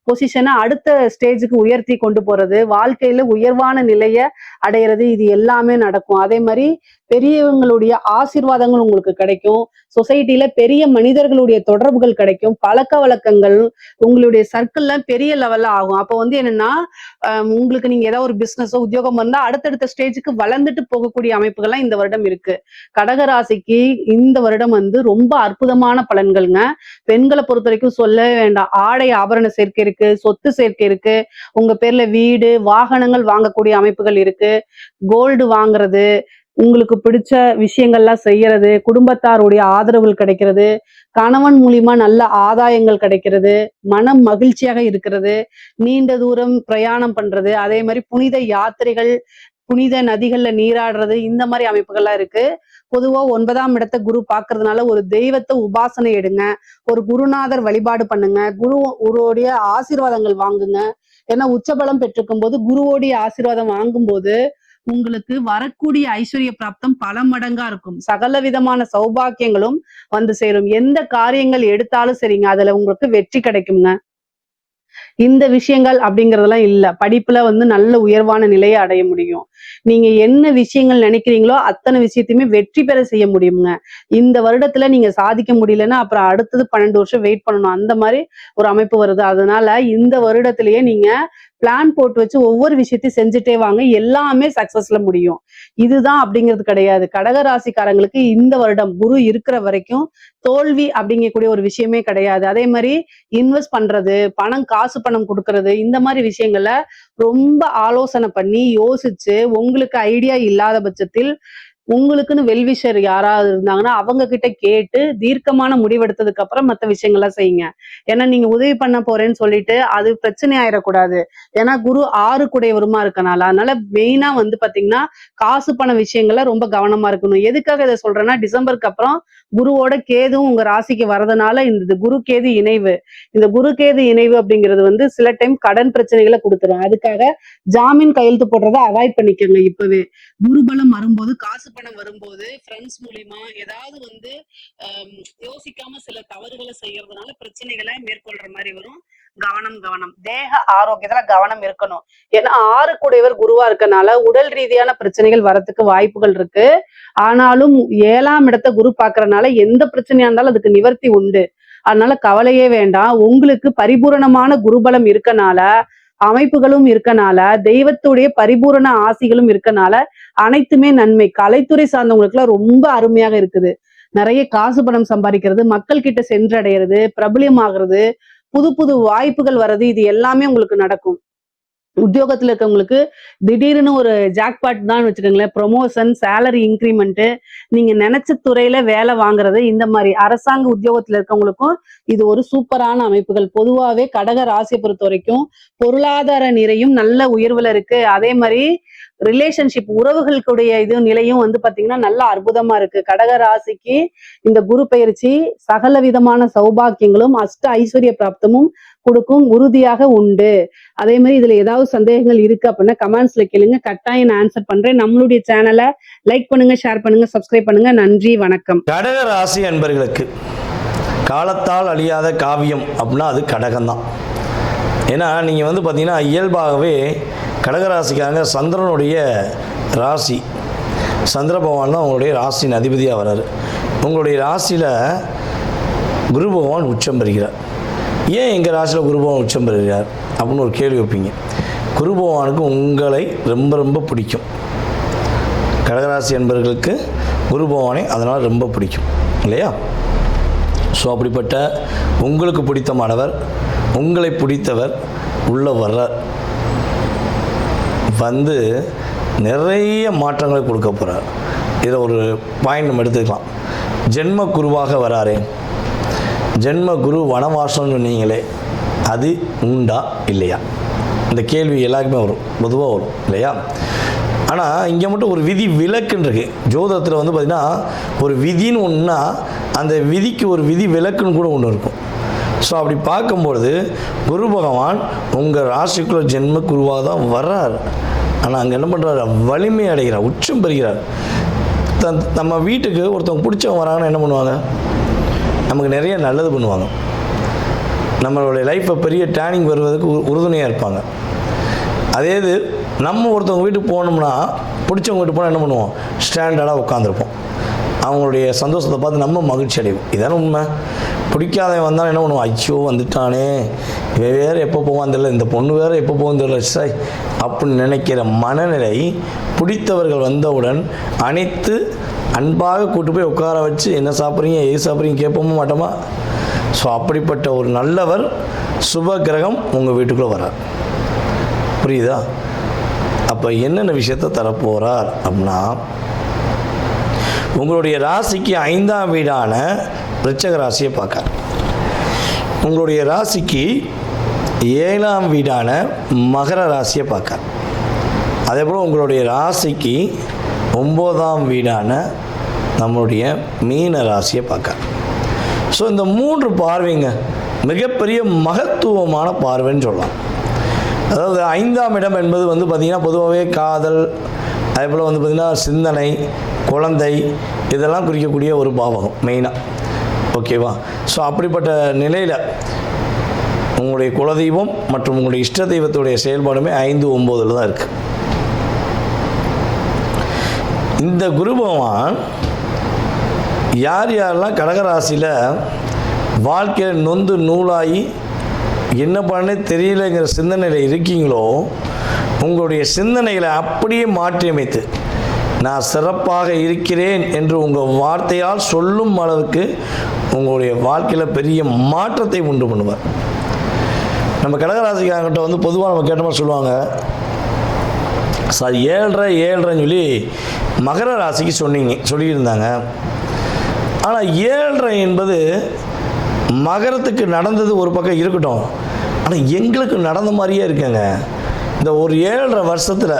பொசிஷனை அடுத்த ஸ்டேஜுக்கு உயர்த்தி கொண்டு போறது, வாழ்க்கையில உயர்வான நிலைய அடையிறது, இது எல்லாமே நடக்கும். அதே மாதிரி பெரியவங்களுடைய ஆசீர்வாதங்கள் உங்களுக்கு கிடைக்கும். சொசைட்டில பெரிய மனிதர்களுடைய தொடர்புகள் கிடைக்கும். பழக்க வழக்கங்கள் உங்களுடைய சர்க்கிள்ல பெரிய லெவல்ல ஆகும். அப்போ என்னன்னா உங்களுக்கு நீங்க ஏதாவது ஒரு பிசினஸோ உத்தியோகம் இருந்தா அடுத்தடுத்த ஸ்டேஜுக்கு வளர்ந்துட்டு போகக்கூடிய அமைப்புகள்லாம் இந்த வருடம் இருக்கு. கடகராசிக்கு இந்த வருடம் ரொம்ப அற்புதமான பலன்கள்ங்க. பெண்களை பொறுத்த வரைக்கும் சொல்லவே வேண்டாம். ஆடை ஆபரண சேர்க்கை இருக்கு, சொத்து சேர்க்கை இருக்கு, உங்க பேர்ல வீடு வாகனங்கள் வாங்கக்கூடிய அமைப்புகள் இருக்கு, கோல்டு வாங்குறது, உங்களுக்கு பிடிச்ச விஷயங்கள்லாம் செய்யறது, குடும்பத்தாருடைய ஆதரவுகள் கிடைக்கிறது, கணவன் மூலியமா நல்ல ஆதாயங்கள் கிடைக்கிறது, மனம் மகிழ்ச்சியாக இருக்கிறது, நீண்ட தூரம் பிரயாணம் பண்றது, அதே மாதிரி புனித யாத்திரைகள், புனித நதிகள்ல நீராடுறது, இந்த மாதிரி அமைப்புகள்லாம் இருக்கு. பொதுவா 9ஆம் இடத்தை குரு பாக்குறதுனால ஒரு தெய்வத்தை உபாசனை எடுங்க, ஒரு குருநாதர் வழிபாடு பண்ணுங்க, குருவோடைய ஆசீர்வாதங்கள் வாங்குங்க. ஏன்னா உச்சபலம் பெற்றிருக்கும் போது குருவோடைய ஆசீர்வாதம் வாங்கும்போது உங்களுக்கு வரக்கூடிய ஐஸ்வர்ய பிராப்தம் பல மடங்கா இருக்கும். சகல விதமான சௌபாக்கியங்களும் சேரும். எந்த காரியங்கள் எடுத்தாலும் சரிங்க, அதுல உங்களுக்கு வெற்றி கிடைக்குங்க. இந்த விஷயங்கள் அப்படிங்கறதெல்லாம் இல்ல. படிப்புல நல்ல உயர்வான நிலையை அடைய முடியும். நீங்க என்ன விஷயங்கள் நினைக்கிறீங்களோ அத்தனை விஷயத்தையுமே வெற்றி பெற செய்ய முடியுங்க. இந்த வருடத்துல நீங்க சாதிக்க முடியலன்னா அப்புறம் அடுத்தது 12 வருஷம் வெயிட் பண்ணணும். அந்த மாதிரி ஒரு அமைப்பு வருது. அதனால இந்த வருடத்திலேயே நீங்க பிளான் போட்டு வச்சு ஒவ்வொரு விஷயத்தையும் செஞ்சுட்டே வாங்க, எல்லாமே சக்சஸ்ல முடியும். இதுதான் அப்படிங்கிறது கிடையாது. கடகராசிக்காரங்களுக்கு இந்த வருடம் குரு இருக்கிற வரைக்கும் தோல்வி அப்படிங்கக்கூடிய ஒரு விஷயமே கிடையாது. அதே மாதிரி இன்வெஸ்ட் பண்றது, காசு பணம் கொடுக்கறது, இந்த மாதிரி விஷயங்கள ரொம்ப ஆலோசனை பண்ணி யோசிச்சு உங்களுக்கு ஐடியா இல்லாத பட்சத்தில் உங்களுக்குன்னு வெல்விஷர் யாராவது இருந்தாங்கன்னா அவங்க கிட்ட கேட்டு தீர்க்கமான முடிவெடுத்ததுக்கு அப்புறம் மற்ற விஷயங்கள்லாம் செய்யுங்க. ஏன்னா நீங்க உதவி பண்ண போறேன்னு சொல்லிட்டு அது பிரச்சனை ஆயிடக்கூடாது. ஏன்னா குரு 6 குடையவருமா இருக்கனால. அதனால மெயினா பாத்தீங்கன்னா காசு பண விஷயங்கள்ல ரொம்ப கவனமா இருக்கணும். எதுக்காக இதை சொல்றேன்னா டிசம்பருக்கு அப்புறம் குருவோட கேதுவும் உங்க ராசிக்கு வரதுனால இந்த குரு கேது இணைவு, இந்த குரு கேது இணைவு அப்படிங்கிறது சில டைம் கடன் பிரச்சனைகளை கொடுத்துரும். அதுக்காக ஜாமீன் கையெழுத்து போடுறதை அவாய்ட் பண்ணிக்கோங்க. இப்பவே குருபலம் வரும்போது, காசு பணம் வரும்போது ஃப்ரெண்ட்ஸ் மூலியமா ஏதாவது யோசிக்காம சில தவறுகளை செய்யறதுனால பிரச்சனைகளை மேற்கொள்ற மாதிரி வரும். கவனம். தேக ஆரோக்கியத்துல கவனம் இருக்கணும். ஏன்னா 6 கூடையவர் குருவா இருக்கனால உடல் ரீதியான பிரச்சனைகள் வரத்துக்கு வாய்ப்புகள் இருக்கு. ஆனாலும் 7ஆம் இடத்தை குரு பாக்குறதுனால எந்த பிரச்சனையா இருந்தாலும் அதுக்கு நிவர்த்தி உண்டு. அதனால கவலையே வேண்டாம். உங்களுக்கு பரிபூரணமான குருபலம் இருக்கனால, அமைப்புகளும் இருக்கனால, தெய்வத்துடைய பரிபூரண ஆசிகளும் இருக்கனால அனைத்துமே நன்மை. கலைத்துறை சார்ந்தவங்களுக்கு எல்லாம் ரொம்ப அருமையாக இருக்குது. நிறைய காசு பணம் சம்பாதிக்கிறது, மக்கள் கிட்ட சென்றடைகிறது, பிரபலியமாகிறது, புது வாய்ப்புகள் வர்றது, இது எல்லாமே உங்களுக்கு நடக்கும். உத்தியோகத்துல இருக்கவங்களுக்கு திடீர்னு ஒரு ஜாக்பாட் தான் வச்சுக்கோங்களேன், ப்ரொமோஷன், சேலரி இன்க்ரிமெண்ட், நீங்க நினைச்ச துறையில வேலை வாங்குறது, இந்த மாதிரி அரசாங்க உத்தியோகத்துல இருக்கவங்களுக்கும் இது ஒரு சூப்பரான அமைப்புகள். பொதுவாகவே கடக ராசியை பொறுத்த வரைக்கும் பொருளாதார நிறையும் நல்ல உயர்வுல இருக்கு. அதே மாதிரி ரிலேஷன்ஷிப், உறவுகளுடைய நிலையும் பாத்தீங்கன்னா நல்ல அற்புதமா இருக்கு. கடக ராசிக்கு இந்த குரு பயிற்சி சகல விதமான சௌபாக்கியங்களும் அஷ்ட ஐஸ்வர்ய பிராப்தமும் கொடுக்கும், உறுதியாக உண்டு. அதே மாதிரி இதுல ஏதாவது சந்தேகங்கள் இருக்கு அப்படின்னா கமெண்ட்ஸ்ல கேளுங்க, கட்டாயம் நான் ஆன்சர் பண்றேன். நம்மளுடைய சேனலை லைக் பண்ணுங்க, ஷேர் பண்ணுங்க, சப்ஸ்கிரைப் பண்ணுங்க. நன்றி, வணக்கம். கடக ராசி அன்பர்களுக்கு காலத்தால் அழியாத காவியம் அப்படின்னா அது கடகம்தான். ஏன்னா நீங்கள் பார்த்தீங்கன்னா இயல்பாகவே கடகராசிக்காக சந்திரனுடைய ராசி, சந்திர பகவான் தான் உங்களுடைய ராசியின் அதிபதியாக வர்றாரு. உங்களுடைய ராசியில் குரு பகவான் உச்சம் பெறுகிறார். ஏன் எங்கள் ராசியில் குரு பகவான் உச்சம் பெறுகிறார் அப்படின்னு ஒரு கேள்வி வைப்பீங்க. குரு பகவானுக்கு உங்களை ரொம்ப ரொம்ப பிடிக்கும். கடகராசி என்பவர்களுக்கு குரு பகவானை அதனால் ரொம்ப பிடிக்கும் இல்லையா? ஸோ அப்படிப்பட்ட உங்களுக்கு பிடித்தமானவர், உங்களை பிடித்தவர் உள்ள வர்றார், நிறைய மாற்றங்களை கொடுக்க போகிறார். இதை ஒரு பாயிண்ட் நம்ம எடுத்துக்கலாம். ஜென்ம குருவாக வராரே, ஜென்ம குரு வனவாசம்னு சொன்னீங்களே, அது உண்டா இல்லையா? இந்த கேள்வி எல்லாருக்குமே வரும், பொதுவாக வரும் இல்லையா? ஆனால் இங்கே மட்டும் ஒரு விதி விலக்குன்னு இருக்குது. ஜோதத்தில் வந்து பார்த்திங்கன்னா ஒரு விதின்னு ஒன்றுனா அந்த விதிக்கு ஒரு விதி விலக்குன்னு கூட ஒன்று இருக்கும். ஸோ அப்படி பார்க்கும்பொழுது குரு பகவான் உங்கள் ராசிக்குள்ள ஜென்ம குருவாக தான் வர்றார். ஆனால் அங்கே என்ன பண்ணுறாரு, வலிமை அடைகிறார், உச்சம் பெறுகிறார். நம்ம வீட்டுக்கு ஒருத்தவங்க பிடிச்சவங்க வராங்கன்னா என்ன பண்ணுவாங்க, நமக்கு நிறைய நல்லது பண்ணுவாங்க, நம்மளுடைய லைஃப்பை பெரிய டேர்னிங் வருவதற்கு உறுதுணையாக இருப்பாங்க. அதே இது நம்ம ஒருத்தவங்க வீட்டுக்கு போனோம்னா, பிடிச்சவங்க வீட்டுக்கு போனால் என்ன பண்ணுவோம், ஸ்டாண்டர்டாக உட்காந்துருப்போம். அவங்களுடைய சந்தோஷத்தை பார்த்து நம்ம மகிழ்ச்சி அடைவோம். இதான உண்மை. பிடிக்காதவன் வந்தாலும் என்ன பண்ணுவோம், ஐயோ வந்துட்டானே, இவன் வேறு எப்போ போவான் தெரியல, இந்த பொண்ணு வேறு எப்போ போகும் தெரியல சாய் அப்படின்னு நினைக்கிற மனநிலை பிடித்தவர்கள் வந்தவுடன் அனைத்து அன்பாக கூட்டு போய் உட்கார வச்சு என்ன சாப்பிட்றீங்க எது சாப்பிட்றீங்க கேட்போமா மாட்டோமா? ஸோ அப்படிப்பட்ட ஒரு நல்லவர் சுப கிரகம் உங்கள் வீட்டுக்குள்ளே வரார். புரியுதா? அப்போ என்னென்ன விஷயத்தை தரப்போகிறார் அப்படின்னா, உங்களுடைய ராசிக்கு 5ஆம் வீடான விருச்சிக ராசியை பார்க்க, உங்களுடைய ராசிக்கு 7ஆம் வீடான மகர ராசியை பார்க்க, அதே போல் உங்களுடைய ராசிக்கு 9ஆம் வீடான நம்மளுடைய மீன ராசியை பார்க்க. ஸோ இந்த 3 பார்வைங்க மிகப்பெரிய மகத்துவமான பார்வைன்னு சொல்லலாம். அதாவது 5ஆம் இடம் என்பது வந்து பார்த்திங்கன்னா பொதுவாகவே காதல், அதே போல் வந்து பார்த்திங்கன்னா சிந்தனை, குழந்தை, இதெல்லாம் குறிக்கக்கூடிய ஒரு பாவகம் மெயினாக. ஓகேவா? ஸோ அப்படிப்பட்ட நிலையில் உங்களுடைய குலதெய்வம் மற்றும் உங்களுடைய இஷ்ட தெய்வத்துடைய செயல்பாடுமே 5, 9 தான் இருக்குது. இந்த குரு பகவான் யார் யாரெல்லாம் கடகராசியில் வாழ்க்கையில் நொந்து நூலாகி என்ன பண்ணே தெரியலைங்கிற சிந்தனையில் இருக்கீங்களோ, உங்களுடைய சிந்தனைகளை அப்படியே மாற்றி அமைத்து நான் சிறப்பாக இருக்கிறேன் என்று உங்கள் வார்த்தையால் சொல்லும் அளவுக்கு உங்களுடைய வாழ்க்கையில் பெரிய மாற்றத்தை உண்டு பண்ணுவார். நம்ம கடகராசிக்காரங்கிட்ட வந்து பொதுவாக நம்ம கேட்ட மாதிரி சொல்லுவாங்க, சார் 7.5 சொல்லி மகர ராசிக்கு சொல்லியிருந்தாங்க. ஆனால் 7.5 என்பது மகரத்துக்கு நடந்தது ஒரு பக்கம் இருக்கட்டும், ஆனால் எங்களுக்கு நடந்த மாதிரியே இருக்குங்க. இந்த ஒரு 7.5 வருஷத்தில்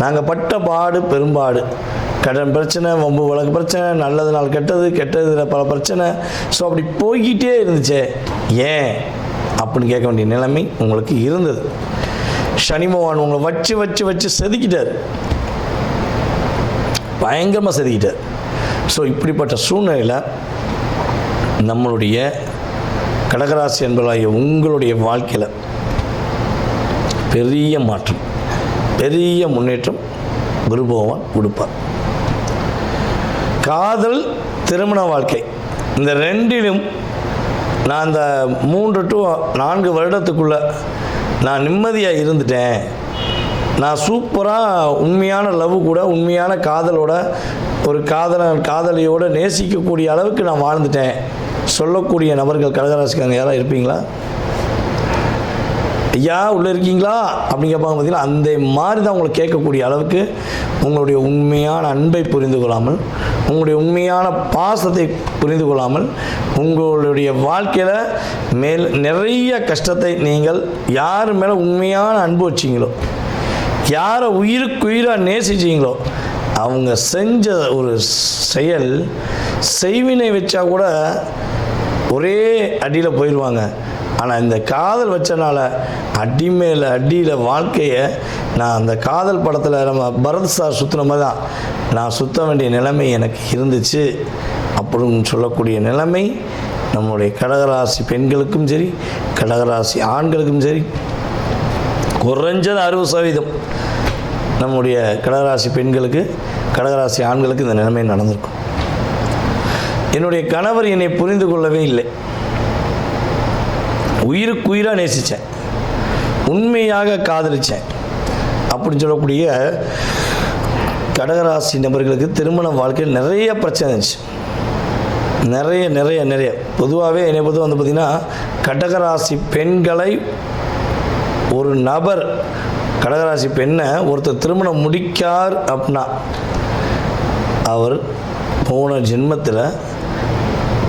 நாங்கள் பட்ட பாடு பெரும்பாடு, கடன் பிரச்சனை, வம்பு வழக்கு பிரச்சனை, நல்லது நாள் கெட்டது, கெட்டதில் பல பிரச்சனை. ஸோ அப்படி போய்கிட்டே இருந்துச்சே, ஏன் அப்படின்னு கேட்க வேண்டிய நிலைமை உங்களுக்கு இருந்தது. சனி பகவான் உங்களை வச்சு செதுக்கிட்டார், பயங்கரமாக செதுக்கிட்டார். ஸோ இப்படிப்பட்ட சூழ்நிலையில் நம்மளுடைய கடகராசி என்பதாகிய உங்களுடைய வாழ்க்கையில் பெரிய மாற்றம், பெரிய முன்னேற்றம் குரு பகவான் கொடுப்பார். காதல், திருமண வாழ்க்கை, இந்த ரெண்டிலும் நான் இந்த 3 to 4 வருடத்துக்குள்ளே நான் நிம்மதியாக இருந்துட்டேன், நான் சூப்பராக உண்மையான லவ் கூட, உண்மையான காதலோட, ஒரு காதலியோடு நேசிக்கக்கூடிய அளவுக்கு நான் வாழ்ந்துட்டேன் சொல்லக்கூடிய நபர்கள் கடகராசிக்காரங்க யாராவது இருப்பீங்களா? ஐயா உள்ளே இருக்கீங்களா அப்படின்னு கேட்பாங்க. பார்த்தீங்கன்னா அந்த மாதிரி தான் உங்களை கேட்கக்கூடிய அளவுக்கு உங்களுடைய உண்மையான அன்பை புரிந்து கொள்ளாமல், உங்களுடைய உண்மையான பாசத்தை புரிந்து கொள்ளாமல், உங்களுடைய வாழ்க்கையில் நிறைய கஷ்டத்தை நீங்கள் யார் மேலே உண்மையான அன்பு வச்சிங்களோ, யாரை உயிருக்குயிராக நேசிச்சிங்களோ, அவங்க செஞ்ச ஒரு செயல் செய்வினை வச்சா கூட ஒரே அடியில் போயிடுவாங்க. ஆனால் இந்த காதல் வச்சனால அடி மேலே அடியில் வாழ்க்கையை நான் அந்த காதல் படத்தில் நம்ம பரத் சார் சுற்றின மாதிரி தான் நான் சுற்ற வேண்டிய நிலைமை எனக்கு இருந்துச்சு அப்படின்னு சொல்லக்கூடிய நிலைமை நம்முடைய கடகராசி பெண்களுக்கும் சரி, கடகராசி ஆண்களுக்கும் சரி, குறைஞ்சது 60% நம்முடைய கடகராசி பெண்களுக்கு, கடகராசி ஆண்களுக்கு இந்த நிலைமை நடந்திருக்கும். என்னுடைய கணவர் என்னை புரிந்து கொள்ளவே இல்லை, உயிருக்குயிராக நேசித்தேன், உண்மையாக காதலித்தேன் அப்படின்னு சொல்லக்கூடிய கடகராசி நபர்களுக்கு திருமண வாழ்க்கையில் நிறைய பிரச்சனை இருந்துச்சு. நிறைய பொதுவாகவே என்னை பொறுத்து வந்து பார்த்திங்கன்னா கடகராசி பெண்களை ஒரு நபர், கடகராசி பெண்ணை ஒருத்தர் திருமணம் முடிக்கார் அப்படின்னா அவர் போன ஜென்மத்தில்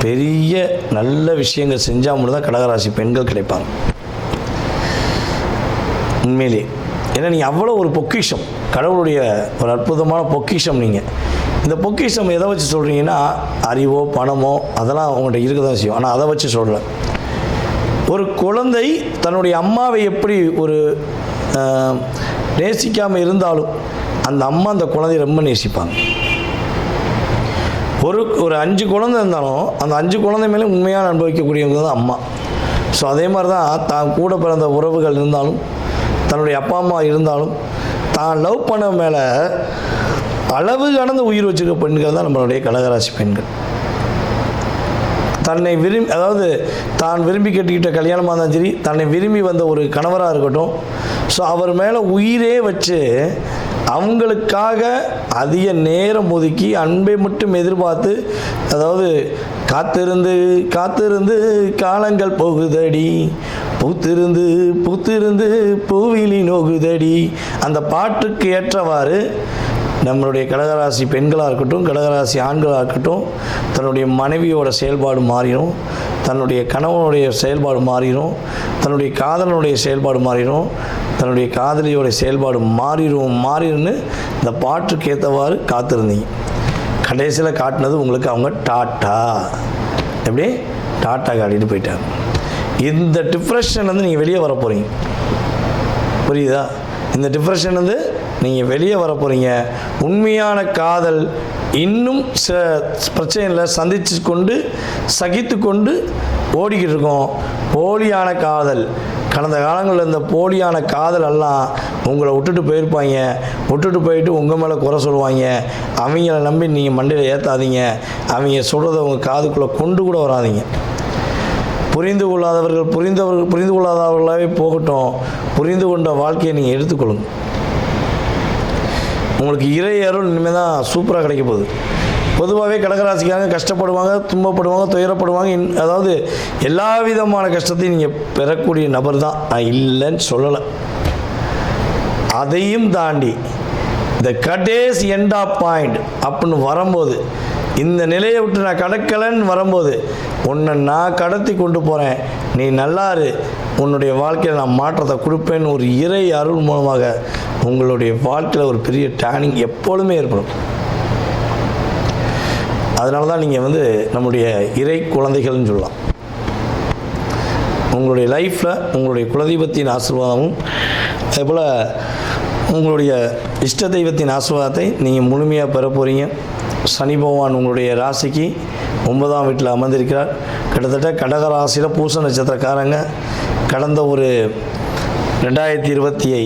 பெரிய நல்ல விஷயங்கள் செஞ்சால் மட்டும் தான் கடகராசி பெண்கள் கிடைப்பாங்க உண்மையிலே. ஏன்னா நீங்கள் அவ்வளோ ஒரு பொக்கிஷம், கடவுளுடைய ஒரு அற்புதமான பொக்கிஷம். நீங்கள் இந்த பொக்கிஷம் எதை வச்சு சொல்கிறீங்கன்னா, அறிவோ பணமோ அதெல்லாம் அவங்கள்ட்ட இருக்க தான் செய்யும். ஆனால் அதை வச்சு சொல்லலை. ஒரு குழந்தை தன்னுடைய அம்மாவை எப்படி ஒரு நேசிக்காமல் இருந்தாலும் அந்த அம்மா அந்த குழந்தையை ரொம்ப நேசிப்பாங்க. ஒரு 5 குழந்தை இருந்தாலும் அந்த 5 குழந்தை மேலே உண்மையாக அனுபவிக்கக்கூடியவங்க தான் அம்மா. ஸோ அதே மாதிரி தான் தான் கூட பிறந்த உறவுகள் இருந்தாலும், தன்னுடைய அப்பா அம்மா இருந்தாலும், தான் லவ் பண்ண மேலே அளவு கடந்த உயிர் வச்சுருக்க பெண்கள் தான் நம்மளுடைய கடகராசி பெண்கள். தன்னை விரும்பி, அதாவது தான் விரும்பி கட்டிக்கிட்ட கல்யாணமாக இருந்தாலும் சரி, தன்னை விரும்பி வந்த ஒரு கணவராக இருக்கட்டும், ஸோ அவர் மேலே உயிரே வச்சு அவங்களுக்காக அதிக நேரம் ஒதுக்கி அன்பை மட்டும் எதிர்பார்த்து, அதாவது காத்திருந்து காத்திருந்து காலங்கள் போகுதடி, பூத்திருந்து பூத்திருந்து பூவிலி நோகுதடி, அந்த பாட்டுக்கு ஏற்றவாறு நம்மளுடைய கடகராசி பெண்களாக இருக்கட்டும், கடகராசி ஆண்களாக இருக்கட்டும், தன்னுடைய மனைவியோட செயல்பாடு மாறிடும், தன்னுடைய கணவனுடைய செயல்பாடு மாறிடும், தன்னுடைய காதலனுடைய செயல்பாடு மாறிடும், தன்னுடைய காதலியோடைய செயல்பாடு மாறிடும்னு இந்த பாட்டுக்கு ஏற்றவாறு காத்திருந்தீங்க. கடைசியில் காட்டினது உங்களுக்கு அவங்க டாட்டா, எப்படி டாட்டா காட்டிட்டு போயிட்டாங்க. இந்த டிப்ரெஷன் நீங்கள் வெளியே வர போகிறீங்க. புரியுதா? இந்த டிப்ரெஷன் நீங்கள் வெளியே வர போகிறீங்க. உண்மையான காதல் இன்னும் சில பிரச்சனைகளை சந்தித்து கொண்டு சகித்து கொண்டு ஓடிக்கிட்டு இருக்கோம். போலியான காதல், கடந்த காலங்களில் இந்த போலியான காதல் எல்லாம் உங்களை விட்டுட்டு போயிருப்பாங்க. விட்டுட்டு போயிட்டு உங்கள் மேலே குறை சொல்லுவாங்க. அவங்கள நம்பி நீங்கள் மண்டையில் ஏற்றாதீங்க. அவங்க சொல்கிறத உங்கள் காதுக்குள்ளே கொண்டு கூட வராதிங்க. புரிந்து கொள்ளாதவர்களாகவே போகட்டும். புரிந்து கொண்ட வாழ்க்கையை நீங்கள் எடுத்துக்கொள்ளுங்க. உங்களுக்கு இறை அருள் இனிமேல் தான் சூப்பராக கிடைக்க போகுது. பொதுவாகவே கடகராசிக்காரங்க கஷ்டப்படுவாங்க, துன்பப்படுவாங்க, துயரப்படுவாங்க. அதாவது எல்லா விதமான கஷ்டத்தையும் நீங்கள் பெறக்கூடிய நபர் தான், நான் இல்லைன்னு சொல்லலை. அதையும் தாண்டி இந்த கடைசி எண்ட் ஆஃப் பாயிண்ட் அப்படின்னு வரும்போது, இந்த நிலையை விட்டு நான் கடக்கலைன்னு வரும்போது, உன்னை நான் கடத்தி கொண்டு போகிறேன், நீ நல்லாரு, உன்னுடைய வாழ்க்கையில் நான் மாற்றத்தை கொடுப்பேன்னு ஒரு இறை அருள் மூலமாக உங்களுடைய வாழ்க்கையில் ஒரு பெரிய டேர்னிங் எப்பொழுதுமே ஏற்படும். அதனால தான் நீங்கள் நம்முடைய இறை குழந்தைகள்னு சொல்லலாம். உங்களுடைய லைஃப்பில் உங்களுடைய குலதெய்வத்தின் ஆசீர்வாதமும் அதேபோல் உங்களுடைய இஷ்ட தெய்வத்தின் ஆசீர்வாதத்தை நீங்கள் முழுமையாக பெற போகிறீங்க. சனி பகவான் உங்களுடைய ராசிக்கு 9ஆம் வீட்டில் அமர்ந்திருக்கிறார். கிட்டத்தட்ட கடகராசியில் பூச நட்சத்திரக்காரங்க கடந்த ஒரு 2025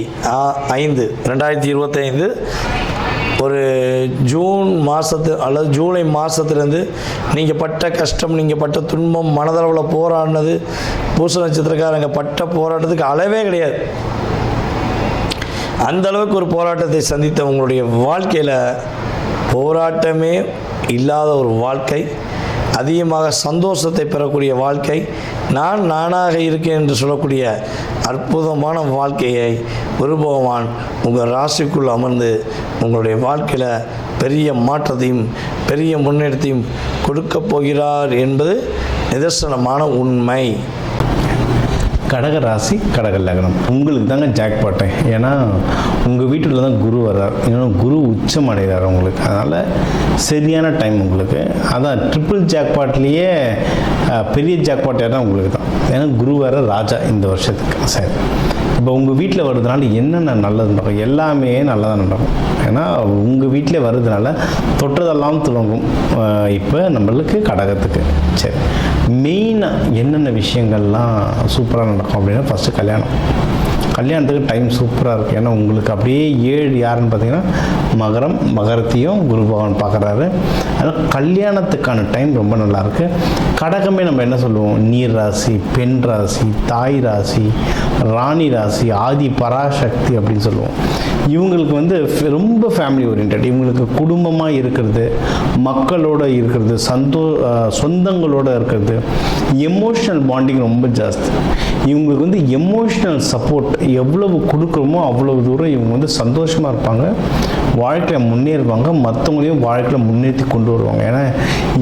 ஒரு ஜூன் மாதத்து அல்லது ஜூலை மாதத்துலேருந்து நீங்கள் பட்ட கஷ்டம், நீங்கள் பட்ட துன்பம், மனதளவில் போராடினது, பூச நட்சத்திரக்காரங்க பட்ட போராட்டத்துக்கு அளவே கிடையாது. அந்த அளவுக்கு ஒரு போராட்டத்தை சந்தித்த உங்களுடைய வாழ்க்கையில் போராட்டமே இல்லாத ஒரு வாழ்க்கை, அதிகமாக சந்தோஷத்தை பெறக்கூடிய வாழ்க்கை, நானாக இருக்கேன் என்று சொல்லக்கூடிய அற்புதமான வாழ்க்கையை குரு பகவான் உங்கள் ராசிக்குள் அமர்ந்து உங்களுடைய வாழ்க்கையில் பெரிய மாற்றத்தையும் பெரிய முன்னேற்றத்தையும் கொடுக்கப் போகிறார் என்பது நிதர்சனமான உண்மை. கடக ராசி, கடக லக்னம், உங்களுக்கு தாங்க ஜாக்பாட்டு. ஏன்னா உங்கள் வீட்டில் தான் குரு வர்றார், இன்னொன்று குரு உச்சம் அடைகிறார் உங்களுக்கு. அதனால் சரியான டைம் உங்களுக்கு. அதான் ட்ரிபிள் ஜாக்பாட்லேயே பெரிய ஜாக்பாட் தான் உங்களுக்கு தான். ஏன்னா குரு வேறு ராஜா இந்த வருஷத்துக்கு. சரி, இப்போ உங்கள் வீட்டில் வர்றதுனால என்னென்ன நல்லது நடக்கும்? எல்லாமே நல்லதாக நடக்கும். ஏன்னா உங்கள் வீட்டில் வர்றதுனால தொட்டதெல்லாம் துவங்கும் இப்போ நம்மளுக்கு கடகத்துக்கு. சரி, மெயினாக என்னென்ன விஷயங்கள்லாம் சூப்பராக நடக்கும் அப்படின்னா, ஃபஸ்ட்டு கல்யாணத்துக்கு டைம் சூப்பராக இருக்கும். ஏன்னா உங்களுக்கு அப்படியே 7 யாருன்னு பார்த்தீங்கன்னா மகரம், மகரத்தையும் குரு பகவான் பார்க்குறாரு. அதனால் கல்யாணத்துக்கான டைம் ரொம்ப நல்லாயிருக்கு. கடகமே நம்ம என்ன சொல்லுவோம், நீர் ராசி, பெண் ராசி, தாய் ராசி, ராணி ராசி, ஆதி பராசக்தி அப்படின்னு சொல்லுவோம். இவங்களுக்கு ரொம்ப ஃபேமிலி ஓரியன்ட். இவங்களுக்கு குடும்பமாக இருக்கிறது, மக்களோடு இருக்கிறது, சொந்தங்களோடு இருக்கிறது, எமோஷ்னல் பாண்டிங் ரொம்ப ஜாஸ்தி. இவங்களுக்கு எமோஷ்னல் சப்போர்ட் எவ்வளவு கொடுக்குறோமோ அவ்வளவு தூரம் இவங்க வந்து சந்தோஷமாக இருப்பாங்க, வாழ்க்கையில் முன்னேறுவாங்க, மற்றவங்களையும் வாழ்க்கையில் முன்னேற்றி கொண்டு வருவாங்க. ஏன்னா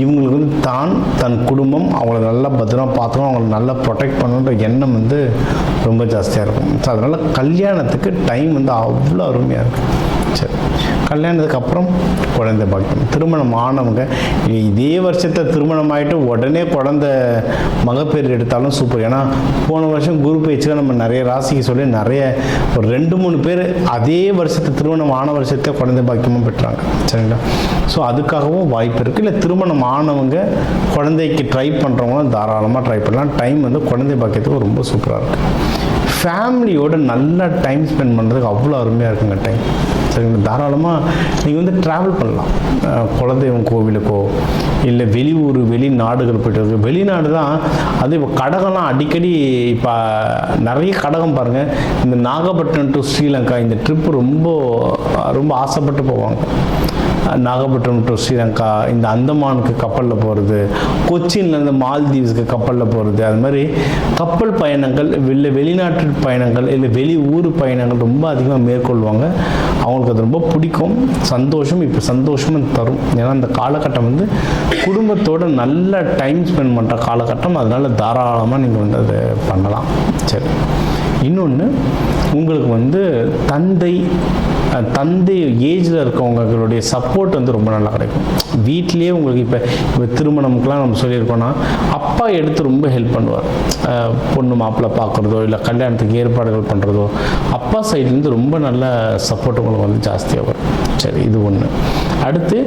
இவங்களுக்கு வந்து தன் குடும்பம் அவங்கள நல்லா பத்திரமா பார்த்துக்கணும், அவங்கள நல்லா ப்ரொடெக்ட் பண்ணணுன்ற எண்ணம் வந்து ரொம்ப ஜாஸ்தியாக இருக்கும். ஸோ அதனால் கல்யாணத்துக்கு டைம் வந்து அவ்வளோ அருமையாக இருக்கும். சரி, கல்யாணத்துக்கு அப்புறம் குழந்தை பாக்கியம். திருமணம் ஆனவங்க இதே வருஷத்தில் திருமணம் ஆகிட்டு உடனே குழந்தை மகப்பேறு எடுத்தாலும் சூப்பர். ஏன்னா போன வருஷம் குரு பேச்சுக்கு நம்ம நிறைய ராசிக்கு சொல்லி நிறைய ஒரு 2-3 பேர் அதே வருஷத்தை திருமணம் ஆன வருஷத்தை குழந்தை பாக்கியமும் பெற்றாங்க. சரிங்களா? ஸோ அதுக்காகவும் வாய்ப்பு இருக்குது. இல்லை திருமணம் ஆனவங்க குழந்தைக்கு ட்ரை பண்ணுறவங்களும் தாராளமாக ட்ரை பண்ணலாம். டைம் வந்து குழந்தை பாக்கியத்துக்கு ரொம்ப சூப்பராக இருக்குது. ஃபேமிலியோட நல்லா டைம் ஸ்பெண்ட் பண்ணுறதுக்கு அவ்வளோ அருமையாக இருக்குங்க டைம். சரிங்களா? தாராளமாக நீங்கள் வந்து ட்ராவல் பண்ணலாம். குலதெய்வம் கோவிலுக்கோ இல்லை வெளியூர் வெளிநாடுகள் போய்ட்டு இருக்கு. வெளிநாடு தான் அது இப்போ கடகம்லாம் அடிக்கடி இப்போ நிறைய கடகம் பாருங்கள். இந்த நாகப்பட்டினம் டு ஸ்ரீலங்கா இந்த ட்ரிப்பு ரொம்ப ரொம்ப ஆசைப்பட்டு போவாங்க. நாகப்பட்டினம் டு ஸ்ரீலங்கா, இந்த அந்தமானுக்கு கப்பலில் போகிறது, கொச்சின்லேருந்து மால்தீவ்ஸ்க்கு கப்பலில் போகிறது, அது மாதிரி கப்பல் பயணங்கள் இல்லை வெளிநாட்டு பயணங்கள் இல்லை வெளி ஊர் பயணங்கள் ரொம்ப அதிகமாக மேற்கொள்வாங்க. அவங்களுக்கு அது ரொம்ப பிடிக்கும், சந்தோஷம். இப்போ சந்தோஷமும் தரும். ஏன்னா அந்த காலகட்டம் வந்து குடும்பத்தோடு நல்ல டைம் ஸ்பெண்ட் பண்ணுற காலகட்டம். அதனால் தாராளமாக நீங்கள் வந்து அதை பண்ணலாம். சரி, இன்னொன்று உங்களுக்கு வந்து தந்தை ஏஜில் இருக்கவங்களுடைய சப்போர்ட் வந்து ரொம்ப நல்லா கிடைக்கும். வீட்லேயே உங்களுக்கு இப்போ திருமணமுக்கெலாம் நம்ம சொல்லியிருக்கோன்னா அப்பா எடுத்து ரொம்ப ஹெல்ப் பண்ணுவார். பொண்ணு மாப்பிள்ளை பார்க்குறதோ இல்லை கல்யாணத்துக்கு ஏற்பாடுகள் பண்ணுறதோ அப்பா சைட்லேருந்து ரொம்ப நல்ல சப்போர்ட் உங்களுக்கு வந்து ஜாஸ்தியாக வரும். சரி, இது ஒன்று. அடுத்து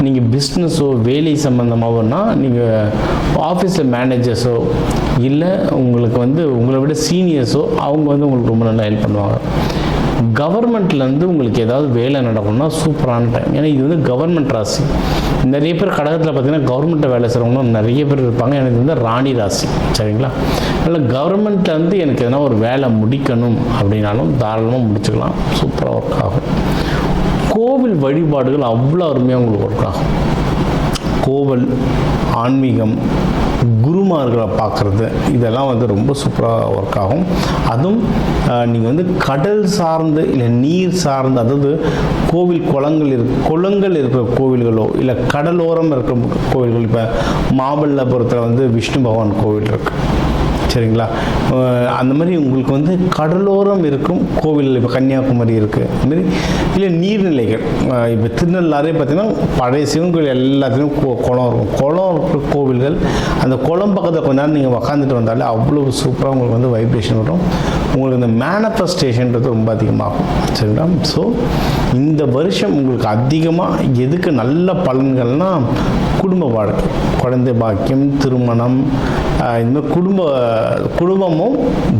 நீங்கள் பிஸ்னஸோ வேலை சம்மந்தமாகனா நீங்கள் ஆஃபீஸில் மேனேஜர்ஸோ இல்லை உங்களுக்கு வந்து உங்களை விட சீனியர்ஸோ அவங்க வந்து உங்களுக்கு ரொம்ப நல்லா ஹெல்ப் பண்ணுவாங்க. கவர்மெண்ட்லேருந்து உங்களுக்கு ஏதாவது வேலை நடக்கணும்னா சூப்பரான டைம். ஏன்னா இது வந்து கவர்மெண்ட் ராசி. நிறைய பேர் கடகத்தில் பார்த்தீங்கன்னா கவர்மெண்ட்டில் வேலை செய்கிறவங்களும் நிறைய பேர் இருப்பாங்க. எனக்கு வந்து ராணி ராசி. சரிங்களா? அதில் கவர்மெண்ட்லேருந்து எனக்கு எதனா ஒரு வேலை முடிக்கணும் அப்படின்னாலும் தாராளமாக முடிச்சுக்கலாம். சூப்பராக ஒர்க் ஆகும். கோவில் வழிபாடுகள் அவ்வளோ அருமையாக உங்களுக்கு ஒர்க் ஆகும். கோவில், ஆன்மீகம், குருமார்களை பார்க்குறது இதெல்லாம் வந்து ரொம்ப சூப்பராக ஒர்க் ஆகும். அதுவும் நீங்கள் வந்து கடல் சார்ந்து இல்லை நீர் சார்ந்து, அதாவது கோவில் குளங்கள் இருக்கிற கோவில்களோ இல்லை கடலோரம் இருக்கிற கோவில்கள். இப்போ மாமல்லபுரத்தில் வந்து விஷ்ணு பகவான் கோவில் இருக்குது. சரிங்களா? அந்த மாதிரி உங்களுக்கு வந்து கடலோரம் இருக்கும் கோவில், இப்போ கன்னியாகுமரி இருக்குது. அதுமாரி இல்லை நீர்நிலைகள், இப்போ திருநள்ளாரே பார்த்திங்கன்னா பழைய சிவன் கோவில் எல்லாத்துலேயும் குளம் இருக்கும். குளம் இருக்கிற கோவில்கள், அந்த குளம் பக்கத்தில் கொஞ்ச நேரம் நீங்கள் உக்காந்துட்டு வந்தாலே அவ்வளோ சூப்பராக உங்களுக்கு வந்து வைப்ரேஷன் வரும். உங்களுக்கு இந்த மேனிஃபெஸ்டேஷன்றது ரொம்ப அதிகமாகும். சரிங்களா? ஸோ இந்த வருஷம் உங்களுக்கு அதிகமாக எதுக்கு நல்ல பலன்கள்னால் குடும்ப வாழ்க்கை, குழந்தை பாக்கியம், திருமணம், இந்த குடும்பமும்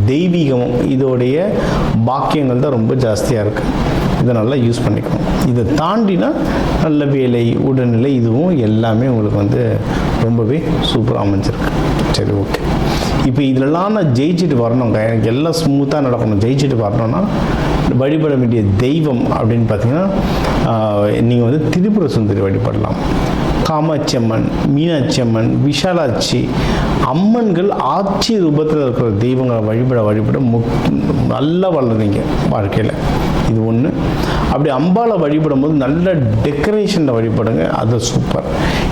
தெய்வீகமும் இதோடைய பாக்கியங்கள் தான் ரொம்ப ஜாஸ்தியாக இருக்குது. இதை நல்லா யூஸ் பண்ணிக்கணும். இதை தாண்டினா நல்ல வேலை, உடல்நிலை, இதுவும் எல்லாமே உங்களுக்கு வந்து ரொம்பவே சூப்பராக அமைஞ்சிருக்கு. சரி, ஓகே. இப்போ இதிலெல்லாம் நான் ஜெயிச்சுட்டு வரணுங்க, எனக்கு எல்லாம் ஸ்மூத்தாக நடக்கணும், ஜெயிச்சுட்டு வரணும்னா வழிபட வேண்டிய தெய்வம் அப்படின்னு பார்த்தீங்கன்னா நீங்கள் வந்து திரிபுர சுந்தரி வழிபடலாம். காமாட்சி அம்மன், மீனாட்சி அம்மன், விஷாலாட்சி அம்மன்கள் ஆட்சி ரூபத்தில் இருக்கிற தெய்வங்களை வழிபட நல்லா வளர்றீங்க வாழ்க்கையில். இது ஒன்று. அப்படி அம்பாவை வழிபடும் போது நல்ல டெக்கரேஷனில் வழிபடுங்க, அது சூப்பர்.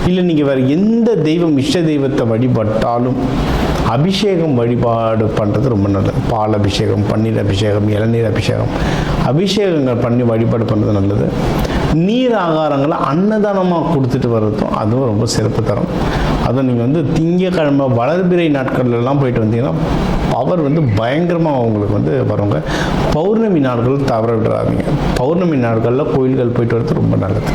இல்லை நீங்கள் வேறு எந்த தெய்வம் இஷ்ட தெய்வத்தை வழிபட்டாலும் அபிஷேகம் வழிபாடு பண்ணுறது ரொம்ப நல்லது. பால் அபிஷேகம், பன்னீர் அபிஷேகம், இளநீர் அபிஷேகம், அபிஷேகங்கள் பண்ணி வழிபாடு பண்ணுறது நல்லது. நீர் ஆகாரங்களை அன்னதானமாக கொடுத்துட்டு வர்றதும் அதுவும் ரொம்ப சிறப்பு தரும். அதுவும் நீங்கள் வந்து திங்கக்கிழமை வளர்பிறை நாட்கள்லாம் போயிட்டு வந்தீங்கன்னா பவர் வந்து பயங்கரமாக உங்களுக்கு வந்து வருங்க. பௌர்ணமி நாட்கள் தவற விடாதீங்க. பௌர்ணமி நாட்களில் கோயில்கள் போயிட்டு வர்றது ரொம்ப நல்லது.